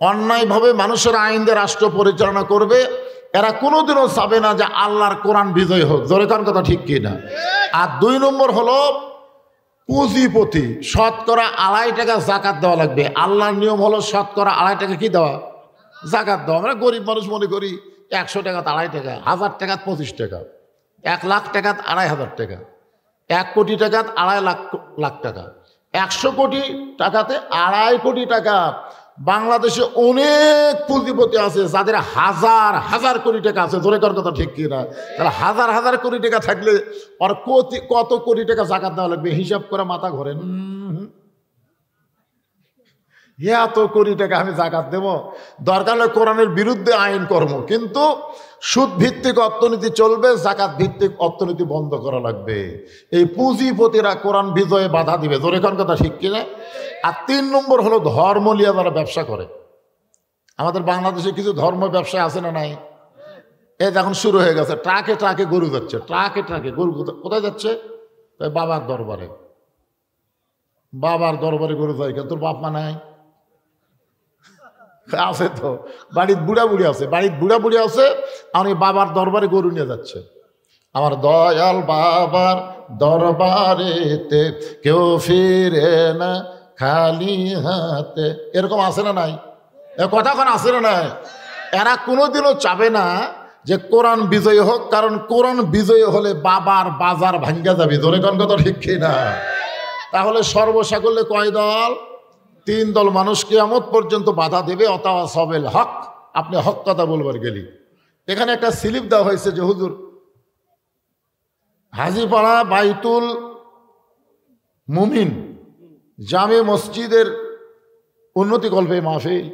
অন্যায়ভাবে মানুষের আইন দিয়ে রাষ্ট্র পরিচালনা করবে। এরা কোনোদিনও চাবে না যে আল্লাহর কোরআন বিজয় হোক। জোরে কোন কথা ঠিক কিনা? আর 2 নম্বর হলো পুঁজিপতি, শতকরা 2.5 টাকা জাকাত দেওয়া লাগবে। আল্লাহর নিয়ম হলো শতকরা 2.5 টাকা কি দেওয়া? জাকাত দেওয়া। আমরা গরিব মানুষ মনে করি 100 টাকা 2.5 টাকা, 1000 টাকা 25 টাকা, 1 লাখ টাকা 2.5 হাজার টাকা, 1 কোটি টাকা 2.5 লাখ টাকা, 100 কোটি টাকাতে 2.5 কোটি টাকা। বাংলাদেশে অনেক পুঁজিপতি আছে যাদের হাজার হাজার কোটি টাকা আছে, জোরে কর কথা ঠিক কিনা? তাহলে হাজার হাজার কোটি টাকা থাকলে আর কত কোটি টাকা জাকাত দেওয়া লাগবে, হিসাব করে মাথা ঘোরেন। এত কোটি টাকা আমি জাকাত দেব? দরকার হলে কোরআনের বিরুদ্ধে আইন কর্ম, কিন্তু সুদ ভিত্তিক অর্থনীতি চলবে, জাকাত ভিত্তিক অর্থনীতি বন্ধ করা লাগবে। এই পুঁজিপতিরা কোরআন বিজয়ে বাধা দিবে, জোরে কোন কথা ঠিক কিনা? আর 3 নম্বর হলো ধর্ম নিয়ে যারা ব্যবসা করে। আমাদের বাংলাদেশে কিছু ধর্ম ব্যবসা আছে না নাই? এই এখন শুরু হয়ে গেছে, ট্রাকে ট্রাকে গরু যাচ্ছে, ট্রাকে ট্রাকে গরু কোথায় যাচ্ছে? বাবার দরবারে। বাবার দরবারে গরু যায় কেন? তোর বাপ মা নাই? আছে তো, বাড়ির বুড়া বুড়ি আছে, বাড়ির বুড়া বুড়ি আছে, আমি বাবার দরবারে গরু নিয়ে যাচ্ছে। আমার দয়াল বাবার দরবারেতে কেউ ফিরে না খালি হাতে, এরকম আছে না নাই? কথা কোন আছে না নাই? এরা কোনোদিনও চাবে না যে কোরআন বিজয়ী হোক, কারণ কোরআন বিজয়ী হলে বাবার বাজার ভাঙ্গা যাবে, জোরে কোন কথা ঠিক না? তাহলে সর্বসাকল্যে কয় দল? 3 দল মানুষ কিয়ামত পর্যন্ত বাধা দেবে। অতাওয়া সবেল হক, আপনি হক কথা বলবার গেলি। এখানে একটা স্লিপ দেওয়া হয়েছে যে হুজুর হাজীপাড়া বাইতুল মুমিন জামে মসজিদের উন্নতি কল্পে মাহফিল।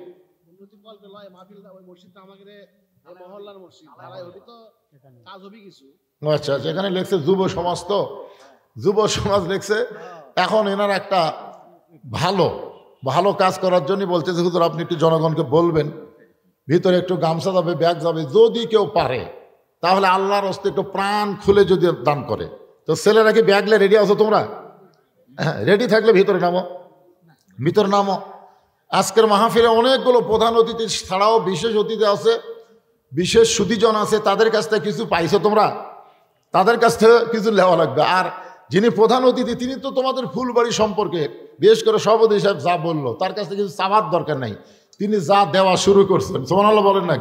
আচ্ছা আচ্ছা, এখানে লেখছে যুব সমাজ, তো যুব সমাজ লেখছে। এখন এনার একটা ভালো কাজ করার জন্য বলতেছে হুজুর আপনি একটু জনগণকে বলবেন, ভিতরে একটু গামছা যাবে, ব্যাগ যাবে, যদি কেউ পারে তাহলে আল্লাহর হস্তে একটু প্রাণ খুলে যদি দান করে। তো ছেলেরা কি ব্যাগলে রেডি আছো তোমরা? হ্যাঁ, রেডি থাকলে ভিতরে নামো। আজকের মাহফিলে অনেকগুলো প্রধান অতিথি ছাড়াও বিশেষ অতিথি আছে, বিশেষ সুধীজন আছে, তাদের কাছ থেকে কিছু পাইছো তোমরা? তাদের কাছ থেকে কিছু নেওয়া লাগবে। আর যিনি প্রধান অতিথি তিনি তো তোমাদের ফুলবাড়ি সম্পর্কে, বিশেষ করে সভাপতি সাহেব যা বললো তার কাছ থেকে কিছু চাওয়ার দরকার নাই, তিনি যা দেওয়া শুরু করছেন, সুবহানাল্লাহ বলেন না কে?